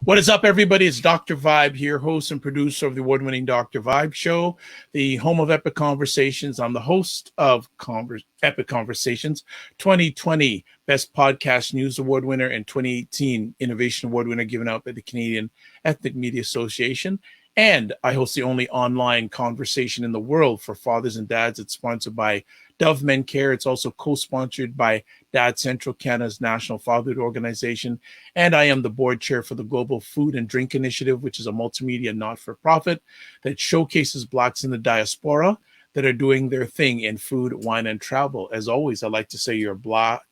What is up, everybody? It's Dr. Vibe here, host and producer of the award-winning Dr. Vibe Show, the home of Epic Conversations. I'm the host of Epic Conversations, 2020 Best Podcast News Award winner and 2018 Innovation Award winner given out by the Canadian Ethnic Media Association. And I host the only online conversation in the world for fathers and dads. It's sponsored by Dove Men Care. It's also co-sponsored by Dad Central, Canada's national fatherhood organization. And I am the board chair for the Global Food and Drink Initiative, which is a multimedia not-for-profit that showcases Blacks in the diaspora that are doing their thing in food, wine, and travel. As always, I'd like to say you're blessed,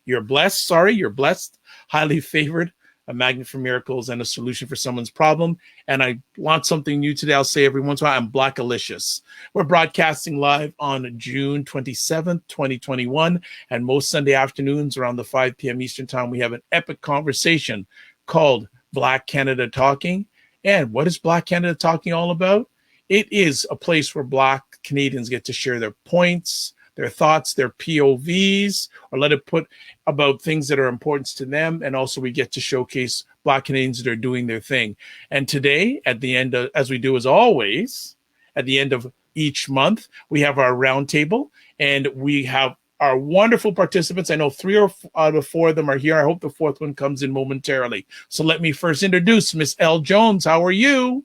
highly favored, a magnet for miracles, and a solution for someone's problem. And I want something new today. I'll say every once in a while, I'm Blackalicious. We're broadcasting live on June 27th, 2021. And most Sunday afternoons around the 5 p.m. Eastern time, we have an epic conversation called Black Canada Talking. And what is Black Canada Talking all about? It is a place where Black Canadians get to share their points, their thoughts, their POVs, or let it put about things that are important to them. And also we get to showcase Black Canadians that are doing their thing. And today, at the end of, as we do as always, at the end of each month, we have our roundtable and we have our wonderful participants. I know 3 out of 4 of them are here. I hope the 4th one comes in momentarily. So let me first introduce Miss Elle Jones. How are you?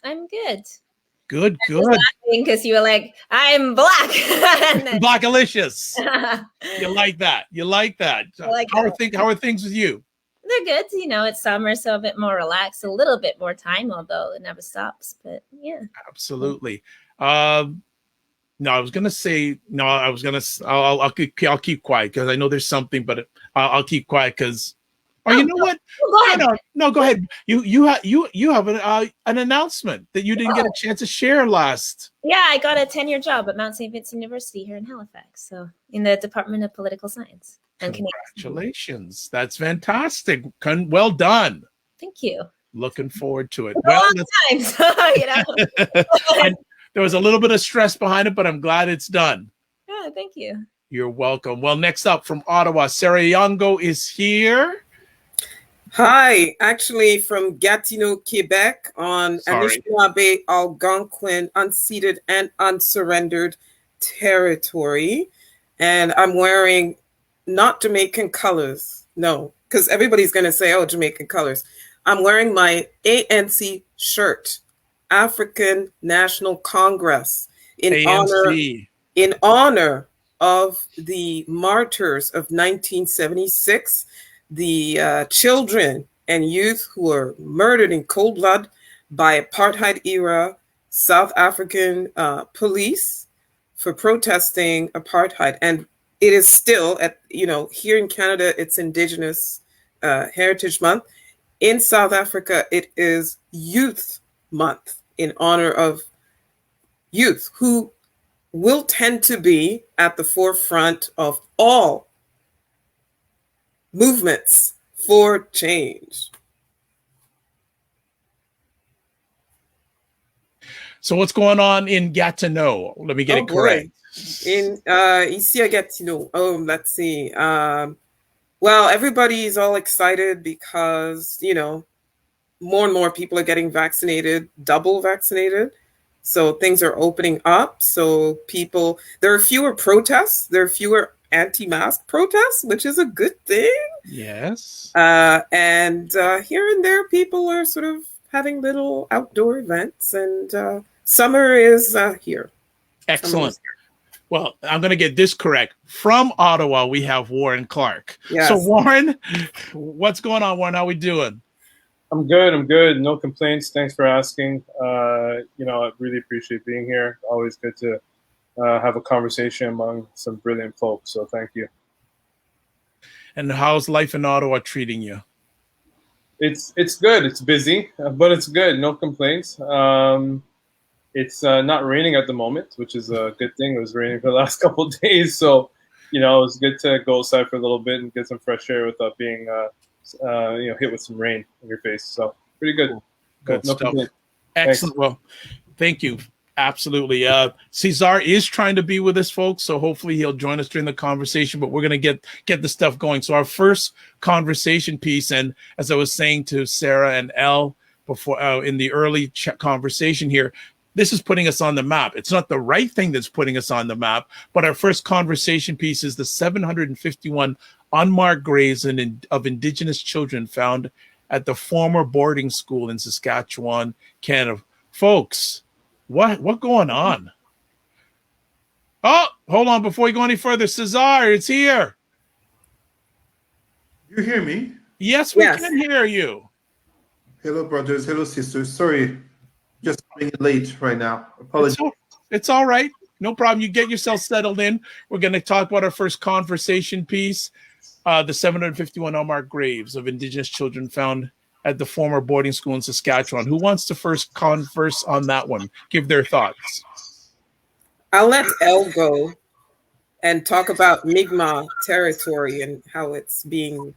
I'm good. Good. Because you were like, I'm Black. Blackalicious. You like that. How are things with you? They're good. You know, it's summer, so a bit more relaxed, a little bit more time, although it never stops. But yeah. Absolutely. I'll keep quiet because I know there's something, but I'll keep quiet because. Or you know what? Go ahead. No, go ahead. You have an announcement that you didn't get a chance to share last. Yeah, I got a 10-year job at Mount St. Vincent University here in Halifax, so in the Department of Political Science. Congratulations! That's fantastic. Well done. Thank you. Looking forward to it. Well, times, you know. And there was a little bit of stress behind it, but I'm glad it's done. Yeah, thank you. You're welcome. Well, next up from Ottawa, Sarah Onyango is here. Hi, actually from Gatineau, Quebec on Anishinaabe, Algonquin, unceded and unsurrendered territory. And I'm wearing not Jamaican colors. No, because everybody's going to say, oh, Jamaican colors. I'm wearing my ANC shirt, African National Congress, in honor of the martyrs of 1976. The children and youth who were murdered in cold blood by apartheid-era South African police for protesting apartheid. And it is still, here in Canada, it's Indigenous Heritage Month. In South Africa, it is Youth Month in honor of youth who will tend to be at the forefront of all movements for change. So what's going on in Gatineau? Let me get it correct. In ici à Gatineau. Let's see. Well, everybody's all excited because, more and more people are getting vaccinated, double vaccinated. So things are opening up. So there are fewer protests. There are fewer anti-mask protests, which is a good thing. Yes. And here and there, people are sort of having little outdoor events, and summer is here. Excellent. Well, I'm going to get this correct. From Ottawa, we have Warren Clarke. Yes. So, Warren, what's going on, Warren? How we doing? I'm good. No complaints. Thanks for asking. I really appreciate being here. Always good to have a conversation among some brilliant folks. So thank you. And how's life in Ottawa treating you? It's good. It's busy, but it's good. No complaints. It's not raining at the moment, which is a good thing. It was raining for the last couple of days. So, it was good to go outside for a little bit and get some fresh air without being, hit with some rain in your face. So pretty good. Good no stuff. complaints. Excellent. Thanks. Well, thank you. Absolutely. Cesar is trying to be with us, folks, so hopefully he'll join us during the conversation, but we're going to get the stuff going. So our first conversation piece, and as I was saying to Sarah and Elle before in the early conversation here, this is putting us on the map. It's not the right thing that's putting us on the map, but our first conversation piece is the 751 unmarked graves of Indigenous children found at the former boarding school in Saskatchewan, Canada. Folks, what going on? Oh, hold on. Before we go any further, Cesar, it's here. You hear me? Yes, we can hear you. Hello, brothers. Hello, sisters. Sorry, just coming in late right now. Apologies. It's all right. No problem. You get yourself settled in. We're going to talk about our first conversation piece, the 751 unmarked graves of Indigenous children found at the former boarding school in Saskatchewan. Who wants to first converse on that one? Give their thoughts. I'll let Elle go and talk about Mi'kmaq territory and how it's being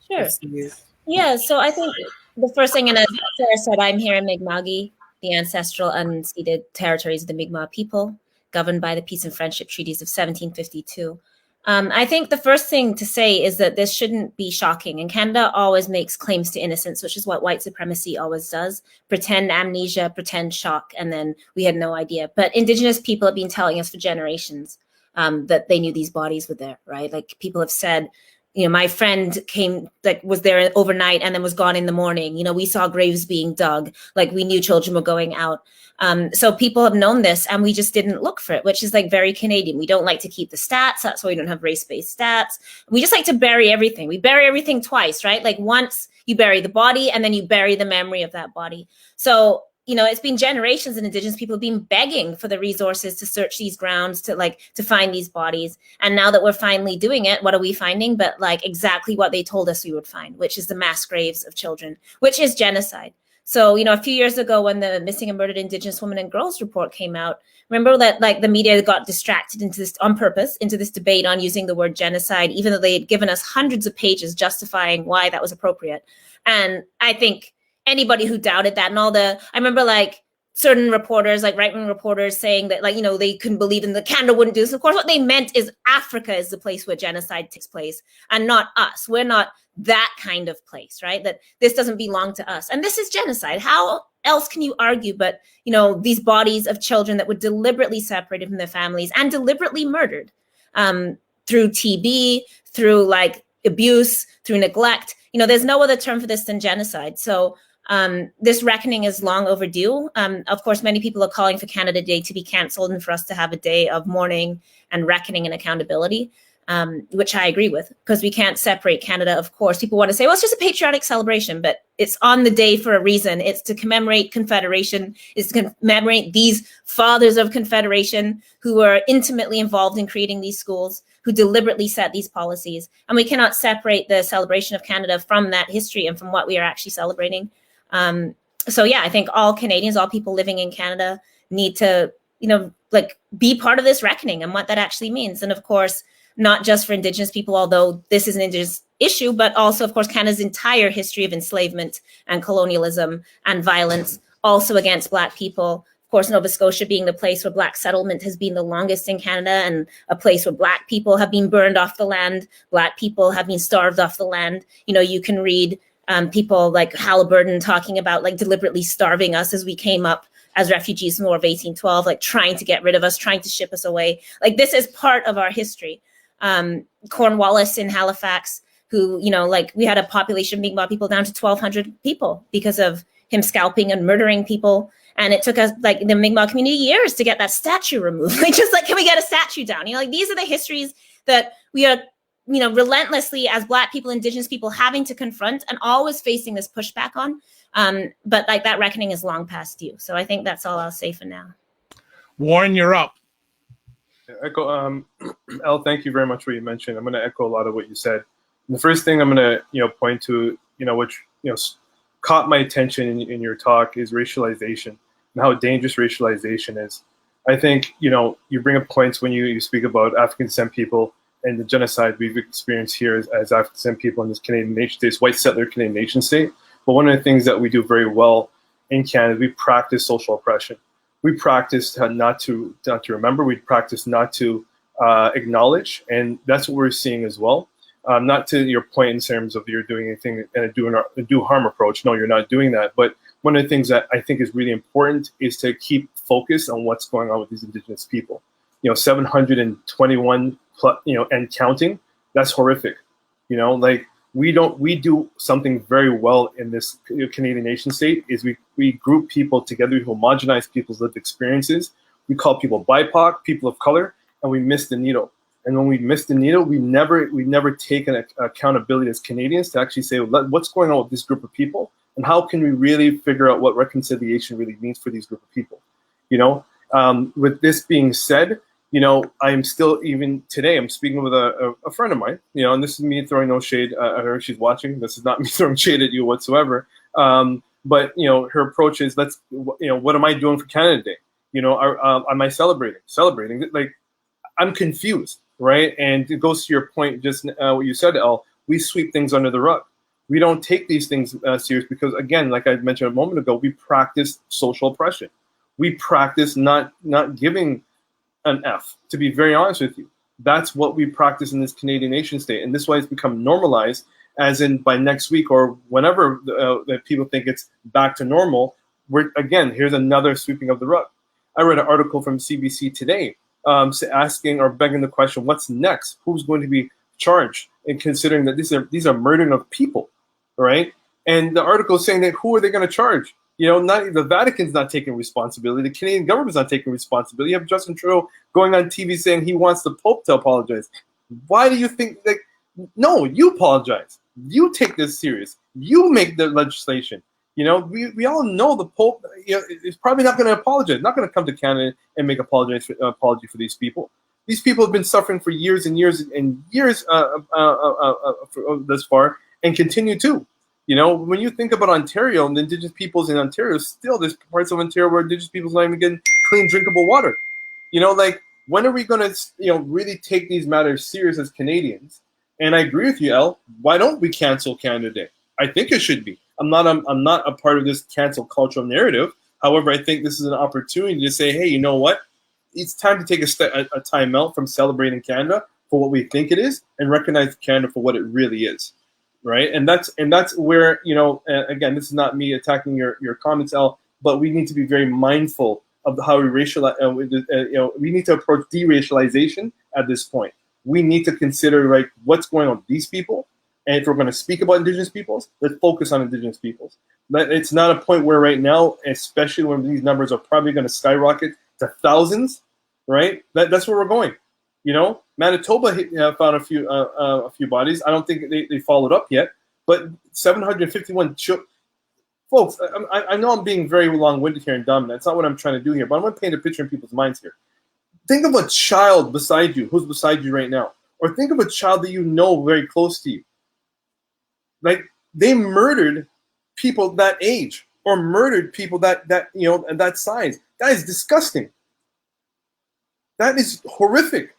used. Yeah, so I think the first thing, and as Sarah said, I'm here in Mi'kma'ki, the ancestral unceded territories of the Mi'kmaq people, governed by the Peace and Friendship Treaties of 1752. I think the first thing to say is that this shouldn't be shocking. And Canada always makes claims to innocence, which is what white supremacy always does. Pretend amnesia, pretend shock, and then we had no idea. But Indigenous people have been telling us for generations that they knew these bodies were there, right? Like people have said, my friend was there overnight and then was gone in the morning. We saw graves being dug, like we knew children were going out. So people have known this and we just didn't look for it, which is like very Canadian. We don't like to keep the stats. That's why we don't have race-based stats. We just like to bury everything. We bury everything twice, right? Like once you bury the body and then you bury the memory of that body. So, it's been generations and Indigenous people have been begging for the resources to search these grounds, to find these bodies. And now that we're finally doing it, what are we finding? But like exactly what they told us we would find, which is the mass graves of children, which is genocide. So, a few years ago when the Missing and Murdered Indigenous Women and Girls report came out, remember that like the media got distracted into this on purpose, into this debate on using the word genocide, even though they had given us hundreds of pages justifying why that was appropriate. And I think anybody who doubted that and I remember like certain reporters, like right-wing reporters saying that like, they couldn't believe in the Canada wouldn't do this. Of course, what they meant is Africa is the place where genocide takes place and not us. We're not that kind of place, right? That this doesn't belong to us. And this is genocide. How else can you argue? But, these bodies of children that were deliberately separated from their families and deliberately murdered through TB, through like abuse, through neglect, there's no other term for this than genocide. So this reckoning is long overdue. Of course, many people are calling for Canada Day to be cancelled and for us to have a day of mourning and reckoning and accountability, which I agree with, because we can't separate Canada. Of course, people want to say, well, it's just a patriotic celebration, but it's on the day for a reason. It's to commemorate Confederation. It's to commemorate these fathers of Confederation who were intimately involved in creating these schools, who deliberately set these policies. And we cannot separate the celebration of Canada from that history and from what we are actually celebrating. So yeah, I think all Canadians, all people living in Canada need to, be part of this reckoning and what that actually means. And of course, not just for Indigenous people, although this is an Indigenous issue, but also, of course, Canada's entire history of enslavement and colonialism and violence, also against Black people. Of course, Nova Scotia being the place where Black settlement has been the longest in Canada and a place where Black people have been burned off the land, Black people have been starved off the land. You can read people like Halliburton talking about like deliberately starving us as we came up as refugees in the War of 1812, like trying to get rid of us, trying to ship us away. Like this is part of our history. Cornwallis in Halifax, who, we had a population of Mi'kmaq people down to 1,200 people because of him scalping and murdering people. And it took us, like, the Mi'kmaq community years to get that statue removed. Like, just like, can we get a statue down? These are the histories that we are, relentlessly as Black people, Indigenous people having to confront and always facing this pushback on. But like that reckoning is long past due. So I think that's all I'll say for now. Warren, you're up. Echo, Elle, thank you very much for what you mentioned. I'm going to echo a lot of what you said. And the first thing I'm going to, point to, which, caught my attention in your talk is racialization and how dangerous racialization is. I think, you bring up points when you speak about African descent people and the genocide we've experienced here as African descent people in this Canadian nation state, this white settler Canadian nation state. But one of the things that we do very well in Canada, we practice social oppression. we practice not to remember. We practice not to acknowledge, and that's what we're seeing as well. Not to your point in terms of you're doing anything and a do harm approach. No, you're not doing that. But one of the things that I think is really important is to keep focus on what's going on with these Indigenous people. 721 plus, and counting. That's horrific. We do something very well in this Canadian nation state is we group people together, we homogenize people's lived experiences. We call people BIPOC, people of color, and we miss the needle. And when we miss the needle, we've never taken accountability as Canadians to actually say, what's going on with this group of people, and how can we really figure out what reconciliation really means for these group of people? With this being said, I am still, even today, I'm speaking with a friend of mine, and this is me throwing no shade at her. She's watching. This is not me throwing shade at you whatsoever. But her approach is, what am I doing for Canada Day? Am I celebrating? Like, I'm confused, right? And it goes to your point, just what you said, Elle, we sweep things under the rug. We don't take these things serious because, again, like I mentioned a moment ago, we practice social oppression. We practice not giving an F, to be very honest with you. That's what we practice in this Canadian nation state. And this is why it's become normalized, as in by next week or whenever that people think it's back to normal, here's another sweeping of the rug. I read an article from CBC today asking or begging the question, what's next? Who's going to be charged? And considering that these are murdering of people, right? And the article is saying that who are they going to charge? Not the Vatican's not taking responsibility. The Canadian government's not taking responsibility. You have Justin Trudeau going on TV saying he wants the Pope to apologize. Why do you think no, you apologize. You take this serious. You make the legislation. We all know the Pope is probably not going to apologize. Not going to come to Canada and make apology for these people. These people have been suffering for years and years and years thus far, and continue to. When you think about Ontario and the Indigenous peoples in Ontario, still there's parts of Ontario where Indigenous people's not even getting clean, drinkable water. When are we going to, really take these matters serious as Canadians? And I agree with you, Elle. Why don't we cancel Canada Day? I think it should be. I'm not a part of this cancel cultural narrative. However, I think this is an opportunity to say, hey, you know what? It's time to take a time out from celebrating Canada for what we think it is and recognize Canada for what it really is. Right, and that's where again, this is not me attacking your comments, Elle, but we need to be very mindful of how we racialize. We need to approach deracialization at this point. We need to consider what's going on with these people, and if we're going to speak about Indigenous peoples, let's focus on Indigenous peoples. It's not a point where right now, especially when these numbers are probably going to skyrocket to thousands, right? That's where we're going. Manitoba found a few bodies. I don't think they followed up yet, but 751 folks. I know I'm being very long-winded here and dumb. That's not what I'm trying to do here, but I want to paint a picture in people's minds here. Think of a child beside you, who's beside you right now, or think of a child that you know very close to you. They murdered people that age, or murdered people that that size. That is disgusting. That is horrific.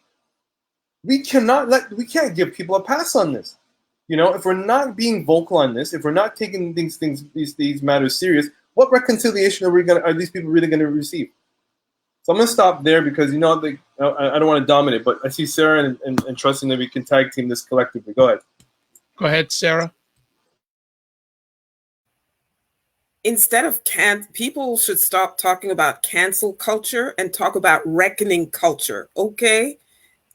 We can't give people a pass on this. If we're not being vocal on this, if we're not taking these matters serious, what reconciliation are these people really going to receive? So I'm going to stop there because I don't want to dominate, but I see Sarah and trusting that we can tag team this collectively. Go ahead. Go ahead, Sarah. Instead of people should stop talking about cancel culture and talk about reckoning culture, okay?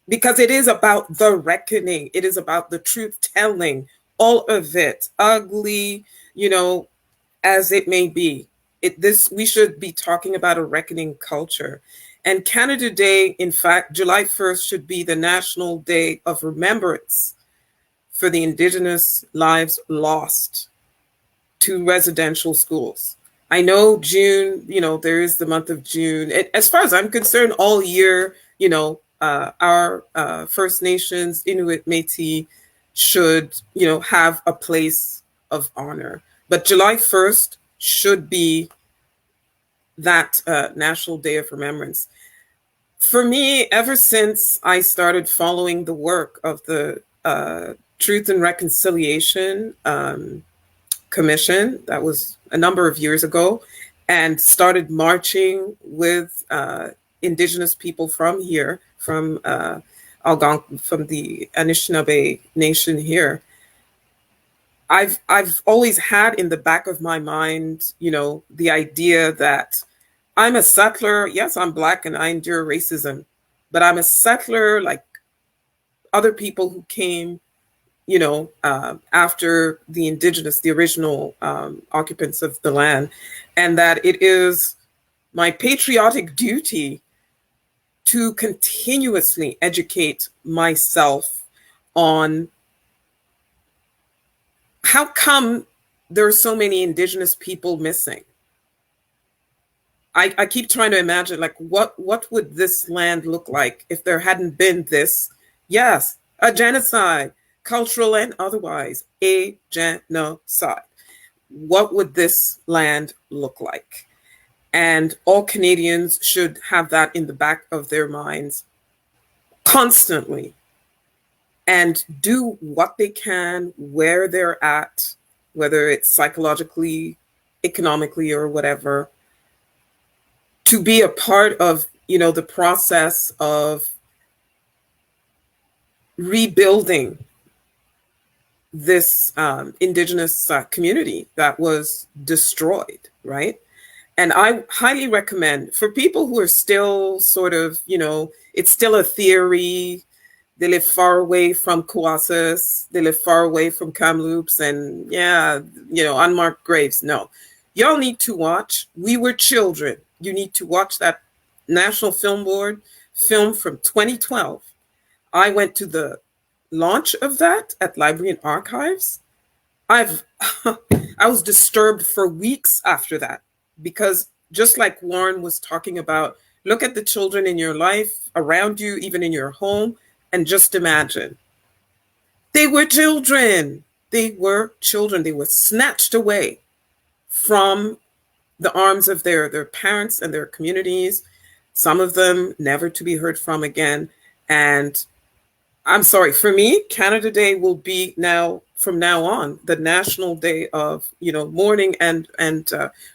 Because it is about the reckoning. It is about the truth telling, all of it, ugly, as it may be. We should be talking about a reckoning culture. And Canada Day, in fact, July 1st should be the National Day of Remembrance for the Indigenous lives lost to residential schools. I know June, there is the month of June. As far as I'm concerned, all year, our First Nations, Inuit, Métis should, have a place of honor. But July 1st should be that National Day of Remembrance. For me, ever since I started following the work of the Truth and Reconciliation Commission, that was a number of years ago, and started marching with indigenous people from here, from from the Anishinaabe Nation here. I've always had in the back of my mind, you know, the idea that I'm a settler. Yes, I'm Black and I endure racism, but I'm a settler like other people who came, you know, after the indigenous, the original occupants of the land, and that it is my patriotic duty to continuously educate myself on how come there are so many indigenous people missing. I keep trying to imagine, like, what would this land look like if there hadn't been this? Yes, a genocide, cultural and otherwise, a genocide. What would this land look like? And all Canadians should have that in the back of their minds constantly, and do what they can where they're at, whether it's psychologically, economically, or whatever, to be a part of, you know, the process of rebuilding this indigenous community that was destroyed, right? And I highly recommend for people who are still sort of, you know, it's still a theory. They live far away from Kouassis. They live far away from Kamloops and, yeah, you know, unmarked graves. No, y'all need to watch We Were Children. You need to watch that National Film Board film from 2012. I went to the launch of that at Library and Archives. I was disturbed for weeks after that, because just like Warren was talking about, look at the children in your life, around you, even in your home, and just imagine. They were children. They were children. They were snatched away from the arms of their parents and their communities, some of them never to be heard from again. And I'm sorry, for me, Canada Day will be now, from now on, the national day of, you know, mourning and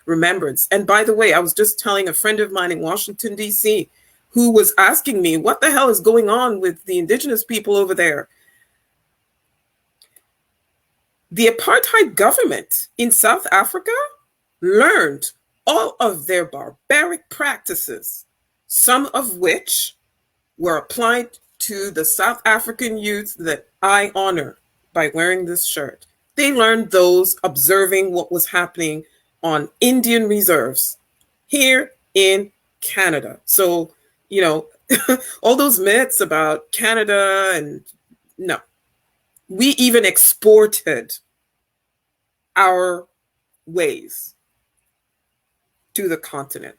remembrance. And by the way, I was just telling a friend of mine in Washington, D.C., who was asking me, what the hell is going on with the indigenous people over there? The apartheid government in South Africa learned all of their barbaric practices, some of which were applied to the South African youth that I honor by wearing this shirt. They learned those observing what was happening on Indian reserves here in Canada. So, you know, all those myths about Canada, and no, we even exported our ways to the continent.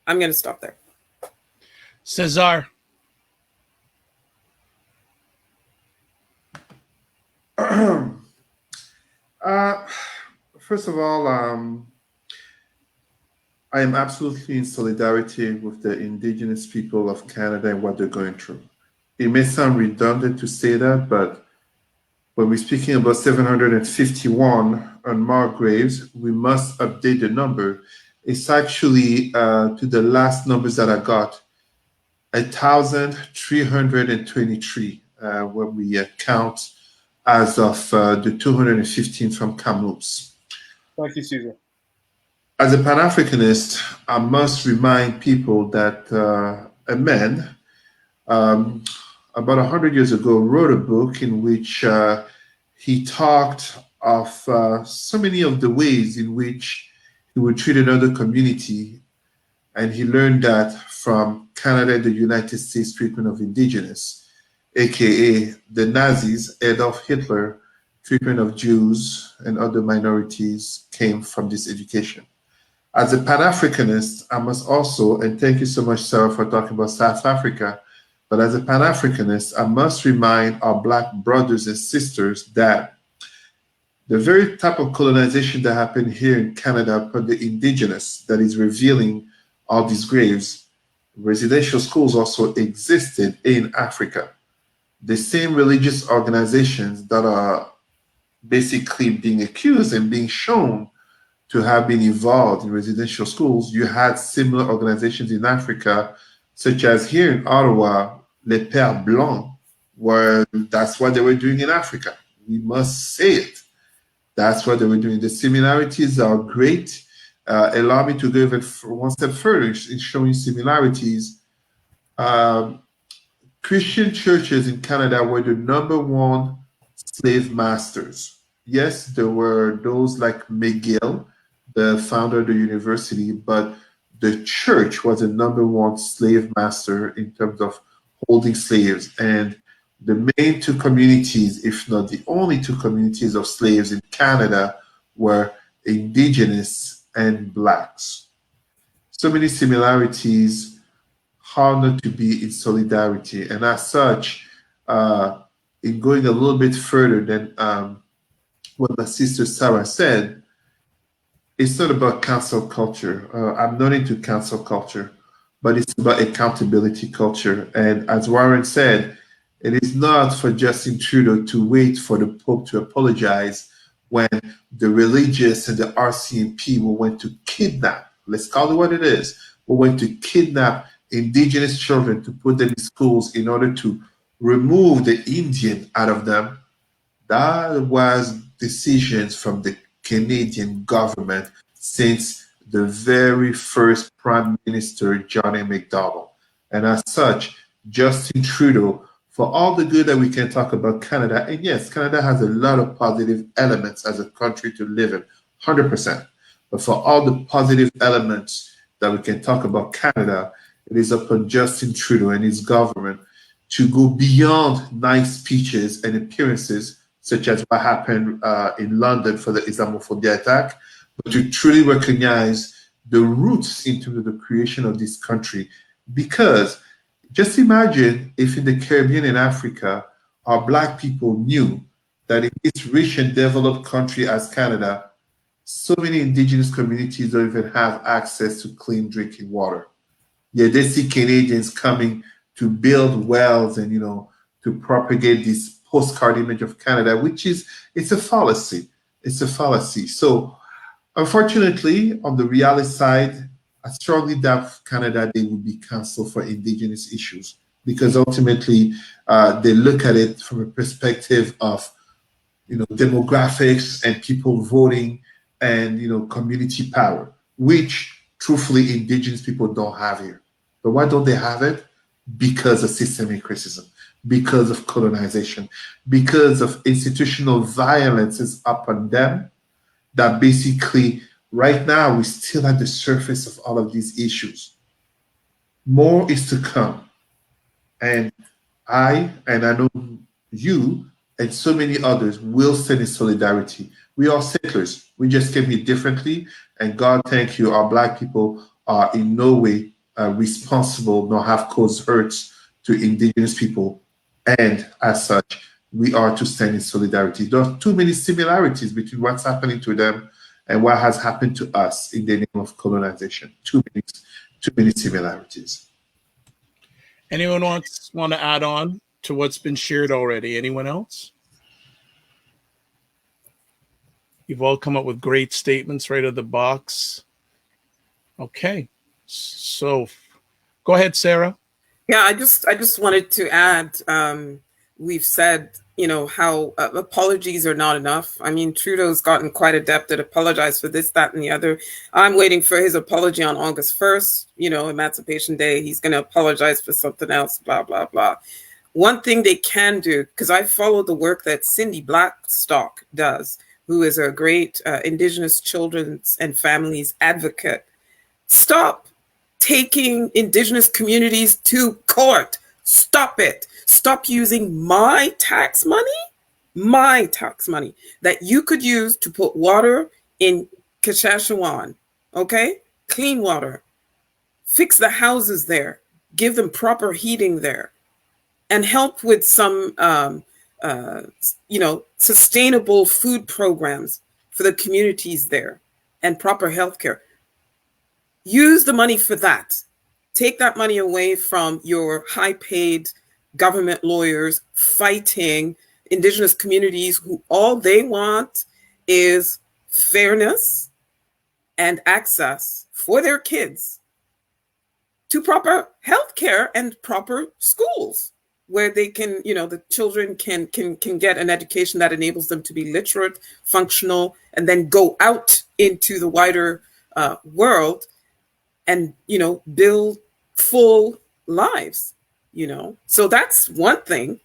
I'm going to stop there. Cesar. First of all, I am absolutely in solidarity with the Indigenous people of Canada and what they're going through. It may sound redundant to say that, but when we're speaking about 751 unmarked graves, we must update the number. It's actually, to the last numbers that I got, 1,323 when we count as of the 215 from Kamloops. Thank you, Caesar. As a Pan-Africanist, I must remind people that a man about 100 years ago wrote a book in which he talked of so many of the ways in which he would treat another community, and he learned that from Canada and the United States treatment of indigenous, aka the Nazis, Adolf Hitler treatment of Jews and other minorities came from this education. As a Pan-Africanist, I must also, and thank you so much, Sarah, for talking about South Africa, but as a Pan-Africanist, I must remind our Black brothers and sisters that the very type of colonization that happened here in Canada for the indigenous that is revealing all these graves, residential schools also existed in Africa. The same religious organizations that are basically being accused and being shown to have been involved in residential schools, you had similar organizations in Africa, such as here in Ottawa, Les Pères Blancs, where that's what they were doing in Africa. We must say it. That's what they were doing. The similarities are great. Allow me to go even one step further in showing similarities. Christian churches in Canada were the #1 slave masters. Yes, there were those like McGill, the founder of the university, but the church was the #1 slave master in terms of holding slaves. And the main two communities, if not the only two communities of slaves in Canada, were Indigenous and Blacks. So many similarities, how not to be in solidarity. And as such, in going a little bit further than what my sister Sarah said, it's not about cancel culture. I'm not into cancel culture, but it's about accountability culture. And as Warren said, it is not for Justin Trudeau to wait for the Pope to apologize when the religious and the RCMP were went to kidnap, let's call it what it is, were went to kidnap Indigenous children to put them in schools in order to remove the Indian out of them. That was decisions from the Canadian government since the very first Prime Minister, John A. Macdonald. And as such, Justin Trudeau, for all the good that we can talk about Canada, and yes, Canada has a lot of positive elements as a country to live in, 100%. But for all the positive elements that we can talk about Canada, it is upon Justin Trudeau and his government to go beyond nice speeches and appearances, such as what happened in London for the Islamophobia attack, but to truly recognize the roots into the creation of this country. Because just imagine if in the Caribbean and Africa, our Black people knew that in this rich and developed country as Canada, so many Indigenous communities don't even have access to clean drinking water. Yet they see Canadians coming to build wells and, to propagate this postcard image of Canada, which is, it's a fallacy. It's a fallacy. So unfortunately, on the reality side, I strongly doubt Canada, they will be canceled for Indigenous issues, because ultimately they look at it from a perspective of, demographics and people voting and, community power, which truthfully Indigenous people don't have here. But why don't they have it? Because of systemic racism, because of colonization, because of institutional violences upon them that basically right now we're still at the surface of all of these issues. More is to come. And I know you and so many others will stand in solidarity. We are settlers. We just came here differently. And God, thank you, our Black people are in no way responsible nor have caused hurts to Indigenous people. And as such, we are to stand in solidarity. There are too many similarities between what's happening to them and what has happened to us in the name of colonization. Too many similarities. Anyone want to add on to what's been shared already? Anyone else? You've all come up with great statements right out of the box. Okay. So go ahead, Sarah. Yeah, I just wanted to add, we've said, how apologies are not enough. I mean, Trudeau's gotten quite adept at apologize for this, that, and the other. I'm waiting for his apology on August 1st, Emancipation Day. He's going to apologize for something else, blah, blah, blah. One thing they can do, because I follow the work that Cindy Blackstock does, who is a great Indigenous children's and families advocate. Stop taking Indigenous communities to court. Stop it. Stop using my tax money that you could use to put water in Saskatchewan, okay? Clean water. Fix the houses there. Give them proper heating there. And help with some, sustainable food programs for the communities there and proper health care. Use the money for that. Take that money away from your high-paid government lawyers fighting Indigenous communities who all they want is fairness and access for their kids to proper health care and proper schools where they can, the children can get an education that enables them to be literate, functional, and then go out into the wider world and, build full lives, So that's one thing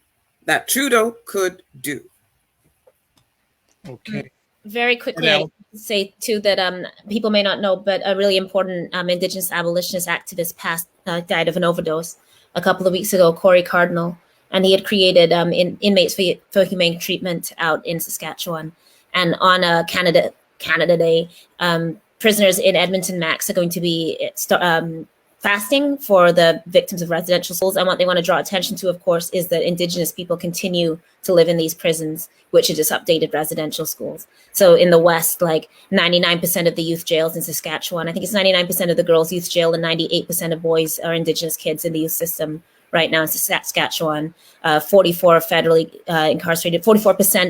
that Trudeau could do. Okay. Very quickly, I say too that people may not know, but a really important Indigenous abolitionist activist died of an overdose a couple of weeks ago, Corey Cardinal, and he had created inmates for humane treatment out in Saskatchewan. And on Canada Day, prisoners in Edmonton Max are going to be fasting for the victims of residential schools. And what they want to draw attention to, of course, is that Indigenous people continue to live in these prisons, which are just updated residential schools. So in the West, like 99% of the youth jails in Saskatchewan, I think it's 99% of the girls' youth jail and 98% of boys are Indigenous kids in the youth system right now in Saskatchewan. 44%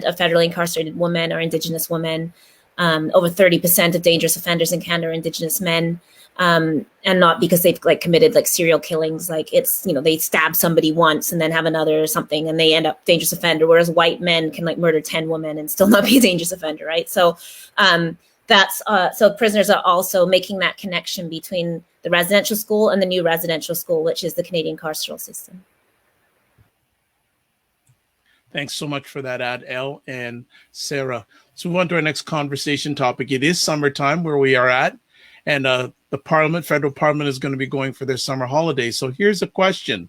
of federally incarcerated women are Indigenous women. Over 30% of dangerous offenders in Canada are Indigenous men. And not because they've committed serial killings, it's, they stab somebody once and then have another or something and they end up dangerous offender, whereas white men can murder 10 women and still not be a dangerous offender, right? So so prisoners are also making that connection between the residential school and the new residential school, which is the Canadian carceral system. Thanks so much for that, Elle and Sarah. So we move on to our next conversation topic. It is summertime where we are at, and the federal parliament is going to be going for their summer holidays. So here's a question.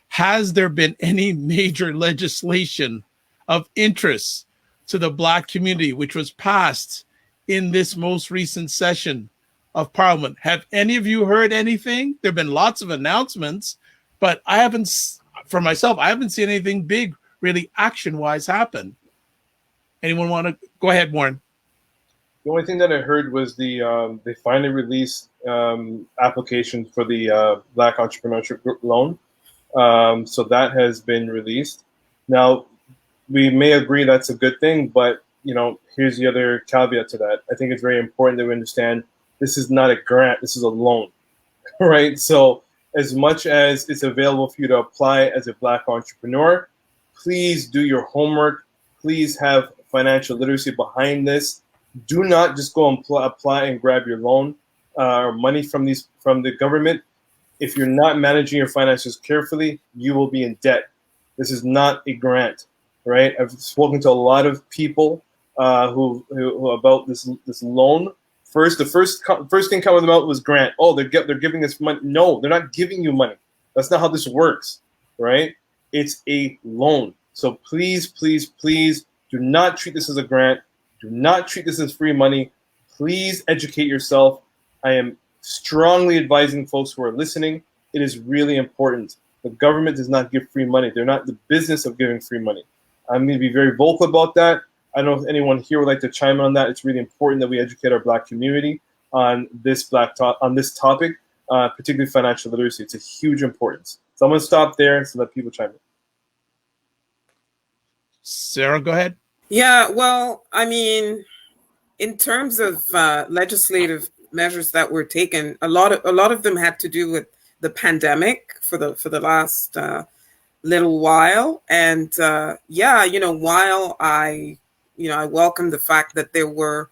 Has there been any major legislation of interest to the Black community which was passed in this most recent session of Parliament? Have any of you heard anything? There have been lots of announcements, but I haven't seen anything big really action-wise happen. Anyone want to go ahead, Warren? The only thing that I heard was they finally released application for the Black Entrepreneurship Group loan. So that has been released. Now, we may agree that's a good thing, but here's the other caveat to that. I think it's very important that we understand this is not a grant, this is a loan, right? So as much as it's available for you to apply as a Black entrepreneur, please do your homework. Please have financial literacy behind this. Do not just go and apply and grab your loan or money from the government. If you're not managing your finances carefully, you will be in debt. This is not a grant, right? I've spoken to a lot of people who about this loan. The first thing coming out was grant. Oh, they're giving us money. No, they're not giving you money. That's not how this works, right? It's a loan. So please, please, please do not treat this as a grant. Do not treat this as free money. Please educate yourself. I am strongly advising folks who are listening. It is really important. The government does not give free money. They're not in the business of giving free money. I'm going to be very vocal about that. I don't know if anyone here would like to chime in on that. It's really important that we educate our Black community on this topic, particularly financial literacy. It's a huge importance. So I'm going to stop there so that people chime in. Sarah, go ahead. Yeah, well, I mean, in terms of legislative measures that were taken, a lot of them had to do with the pandemic for the last little while. And while I welcome the fact that there were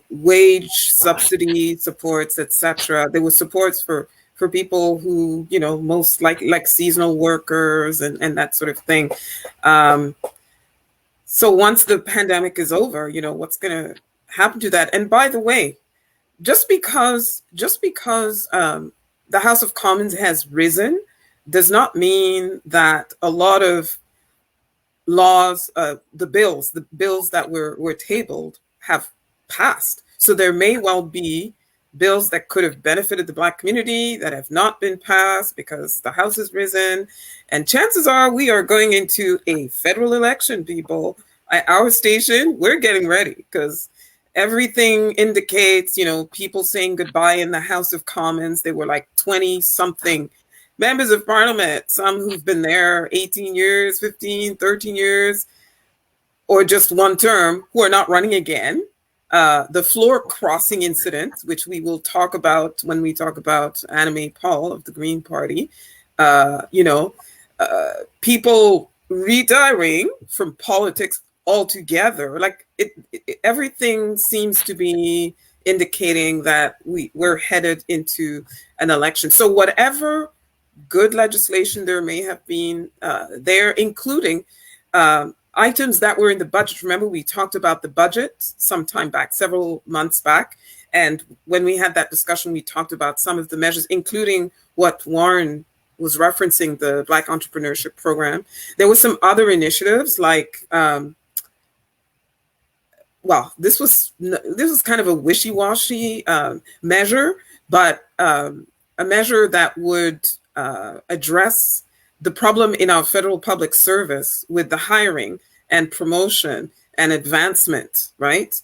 wage subsidy supports, etc. There were supports for people who, most like seasonal workers and that sort of thing. So once the pandemic is over, what's going to happen to that? And by the way, just because the House of Commons has risen does not mean that a lot of laws, the bills that were tabled have passed. So there may well be bills that could have benefited the Black community that have not been passed because the House has risen. And chances are we are going into a federal election, people. At our station, we're getting ready because everything indicates, people saying goodbye in the House of Commons. There were 20-something members of parliament, some who've been there 18 years, 15, 13 years, or just one term, who are not running again. the floor crossing incident, which we will talk about when we talk about Annamie Paul of the Green Party. People retiring from politics altogether. Like everything seems to be indicating that we're headed into an election. So whatever good legislation there may have been there, including items that were in the budget. Remember, we talked about the budget sometime back, several months back. And when we had that discussion, we talked about some of the measures, including what Warren was referencing, the Black Entrepreneurship Program. There were some other initiatives like, this was kind of a wishy-washy measure, but a measure that would address the problem in our federal public service with the hiring and promotion and advancement, right,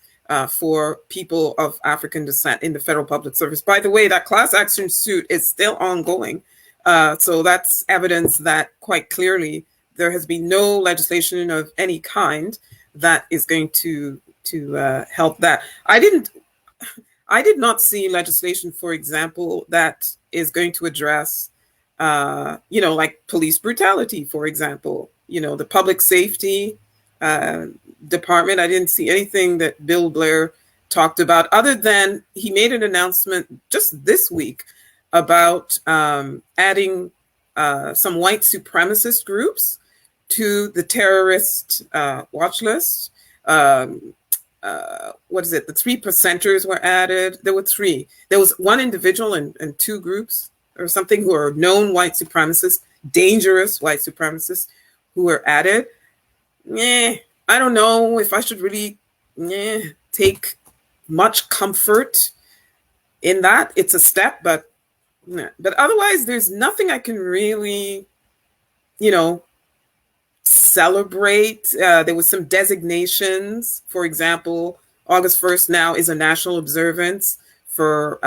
for people of African descent in the federal public service. By the way, that class action suit is still ongoing. So that's evidence that quite clearly there has been no legislation of any kind that is going to help that. I did not see legislation, for example, that is going to address like police brutality, for example, the public safety department. I didn't see anything that Bill Blair talked about, other than he made an announcement just this week about adding some white supremacist groups to the terrorist watch list. What is it? The 3 percenters were added. There were 3. There was one individual and 2 groups or something who are known white supremacists, dangerous white supremacists, who were added. I don't know if I should really take much comfort in that. It's a step, but otherwise there's nothing I can really, celebrate. There was some designations. For example, August 1st now is a national observance for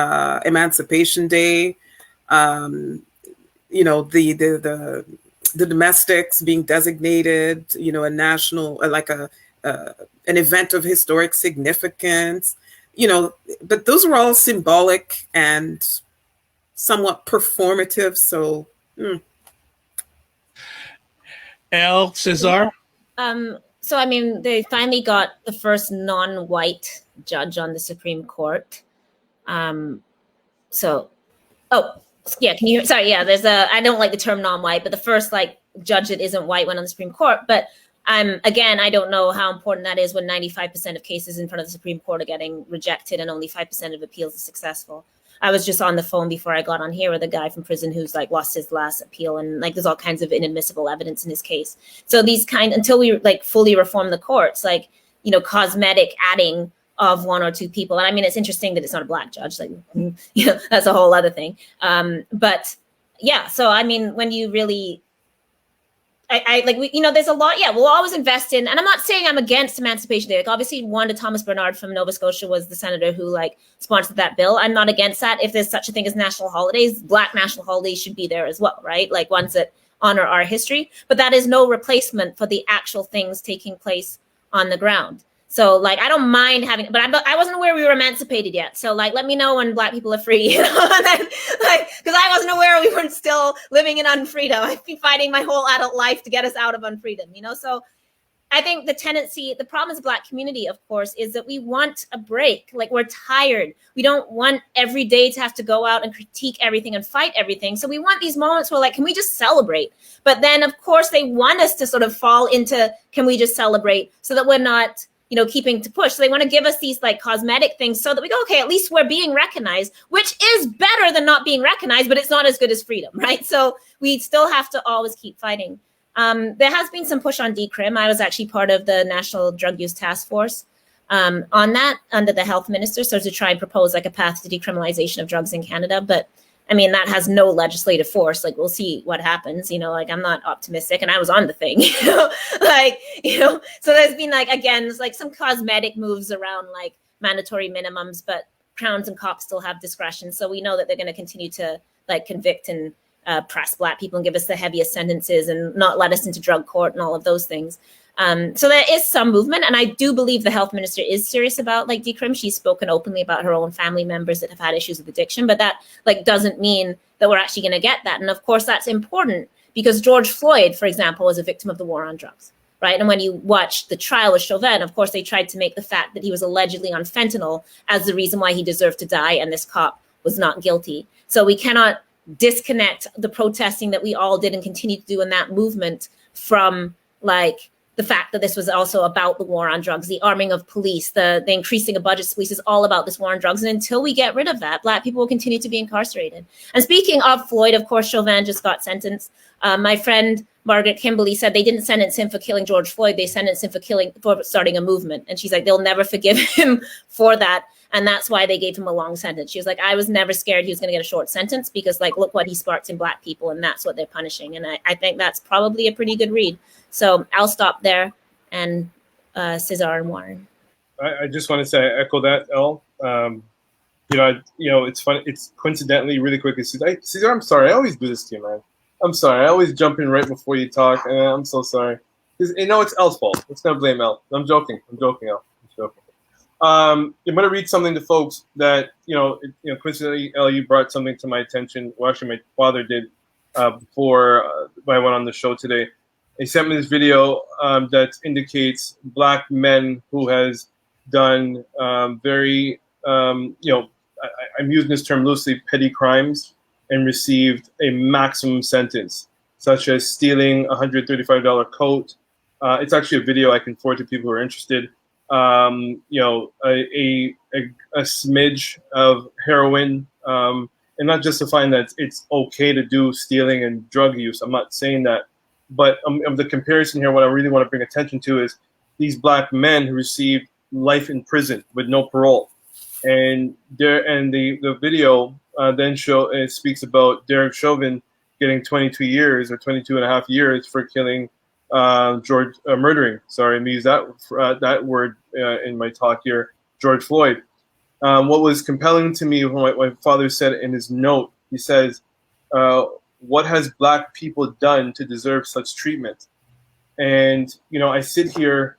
Emancipation Day. The domestics being designated, a national, like an event of historic significance, but those are all symbolic and somewhat performative. So, El Cesar? So, they finally got the first non-white judge on the Supreme Court. Can you, sorry, yeah, I don't like the term non-white, but the first judge that isn't white went on the Supreme Court. But again, I don't know how important that is when 95% of cases in front of the Supreme Court are getting rejected and only 5% of appeals are successful. I was just on the phone before I got on here with a guy from prison who's lost his last appeal, and there's all kinds of inadmissible evidence in his case. So until we fully reform the courts, cosmetic adding of 1 or 2 people. And it's interesting that it's not a black judge, that's a whole other thing. But yeah, so when you really, there's a lot. Yeah, we'll always invest in, and I'm not saying I'm against Emancipation Day. Obviously, Wanda Thomas Bernard from Nova Scotia was the senator who sponsored that bill. I'm not against that. If there's such a thing as national holidays, Black national holidays should be there as well, right? Ones that honor our history. But that is no replacement for the actual things taking place on the ground. So I don't mind having, but I wasn't aware we were emancipated yet. So let me know when Black people are free, because I wasn't aware we weren't still living in unfreedom. I've been fighting my whole adult life to get us out of unfreedom, So I think the problem as a Black community, of course, is that we want a break. We're tired. We don't want every day to have to go out and critique everything and fight everything. So we want these moments where can we just celebrate? But then of course they want us to sort of fall into, can we just celebrate, so that we're not, keeping to push. So they want to give us these cosmetic things so that we go, okay, at least we're being recognized, which is better than not being recognized, but it's not as good as freedom, right? So we still have to always keep fighting. There has been some push on decrim. I was actually part of the National Drug Use Task Force on that under the health minister. So to try and propose a path to decriminalization of drugs in Canada. But that has no legislative force. We'll see what happens, I'm not optimistic, and I was on the thing, so there's been again, it's some cosmetic moves around mandatory minimums, but crowns and cops still have discretion. So we know that they're going to continue to convict and press Black people and give us the heaviest sentences and not let us into drug court and all of those things. So there is some movement, and I do believe the health minister is serious about like decrim. She's spoken openly about her own family members that have had issues with addiction, but that like doesn't mean that we're actually going to get that. And of course, that's important because George Floyd, for example, was a victim of the war on drugs, right? And when you watch the trial with Chauvin, of course, they tried to make the fact that he was allegedly on fentanyl as the reason why he deserved to die, and this cop was not guilty. So we cannot disconnect the protesting that we all did and continue to do in that movement from like the fact that this was also about the war on drugs, the arming of police, the increasing of budgets to police is all about this war on drugs. And until we get rid of that, Black people will continue to be incarcerated. And speaking of Floyd, of course, Chauvin just got sentenced. My friend Margaret Kimberly said they didn't sentence him for killing George Floyd. They sentenced him for starting a movement. And she's like, they'll never forgive him for that. And that's why they gave him a long sentence. She was like, I was never scared he was going to get a short sentence because like, look what he sparked in Black people. And that's what they're punishing. And I think that's probably a pretty good read. So I'll stop there. And Cesar and Warren. I just want to say I echo that, Elle. It's funny. It's coincidentally really quickly. Cesar, I'm sorry. I always do this to you, man. I'm sorry. I always jump in right before you talk, and I'm so sorry. Because it's Elle's fault. It's gonna blame Elle. I'm joking, Elle. I'm joking. I'm gonna read something to folks that coincidentally, Elle, you brought something to my attention. Well, actually, my father did before I went on the show today. He sent me this video that indicates Black men who has done very, I'm using this term loosely, petty crimes and received a maximum sentence, such as stealing a $135 coat. It's actually a video I can forward to people who are interested. A smidge of heroin, and not justifying that it's okay to do stealing and drug use. I'm not saying that. But of the comparison here, what I really want to bring attention to is these Black men who received life in prison with no parole. And the video then speaks about Derek Chauvin getting 22 years or 22 and a half years for killing murdering. Sorry, I use that word in my talk here, George Floyd. What was compelling to me, what my father said in his note, he says, what has Black people done to deserve such treatment? And, I sit here,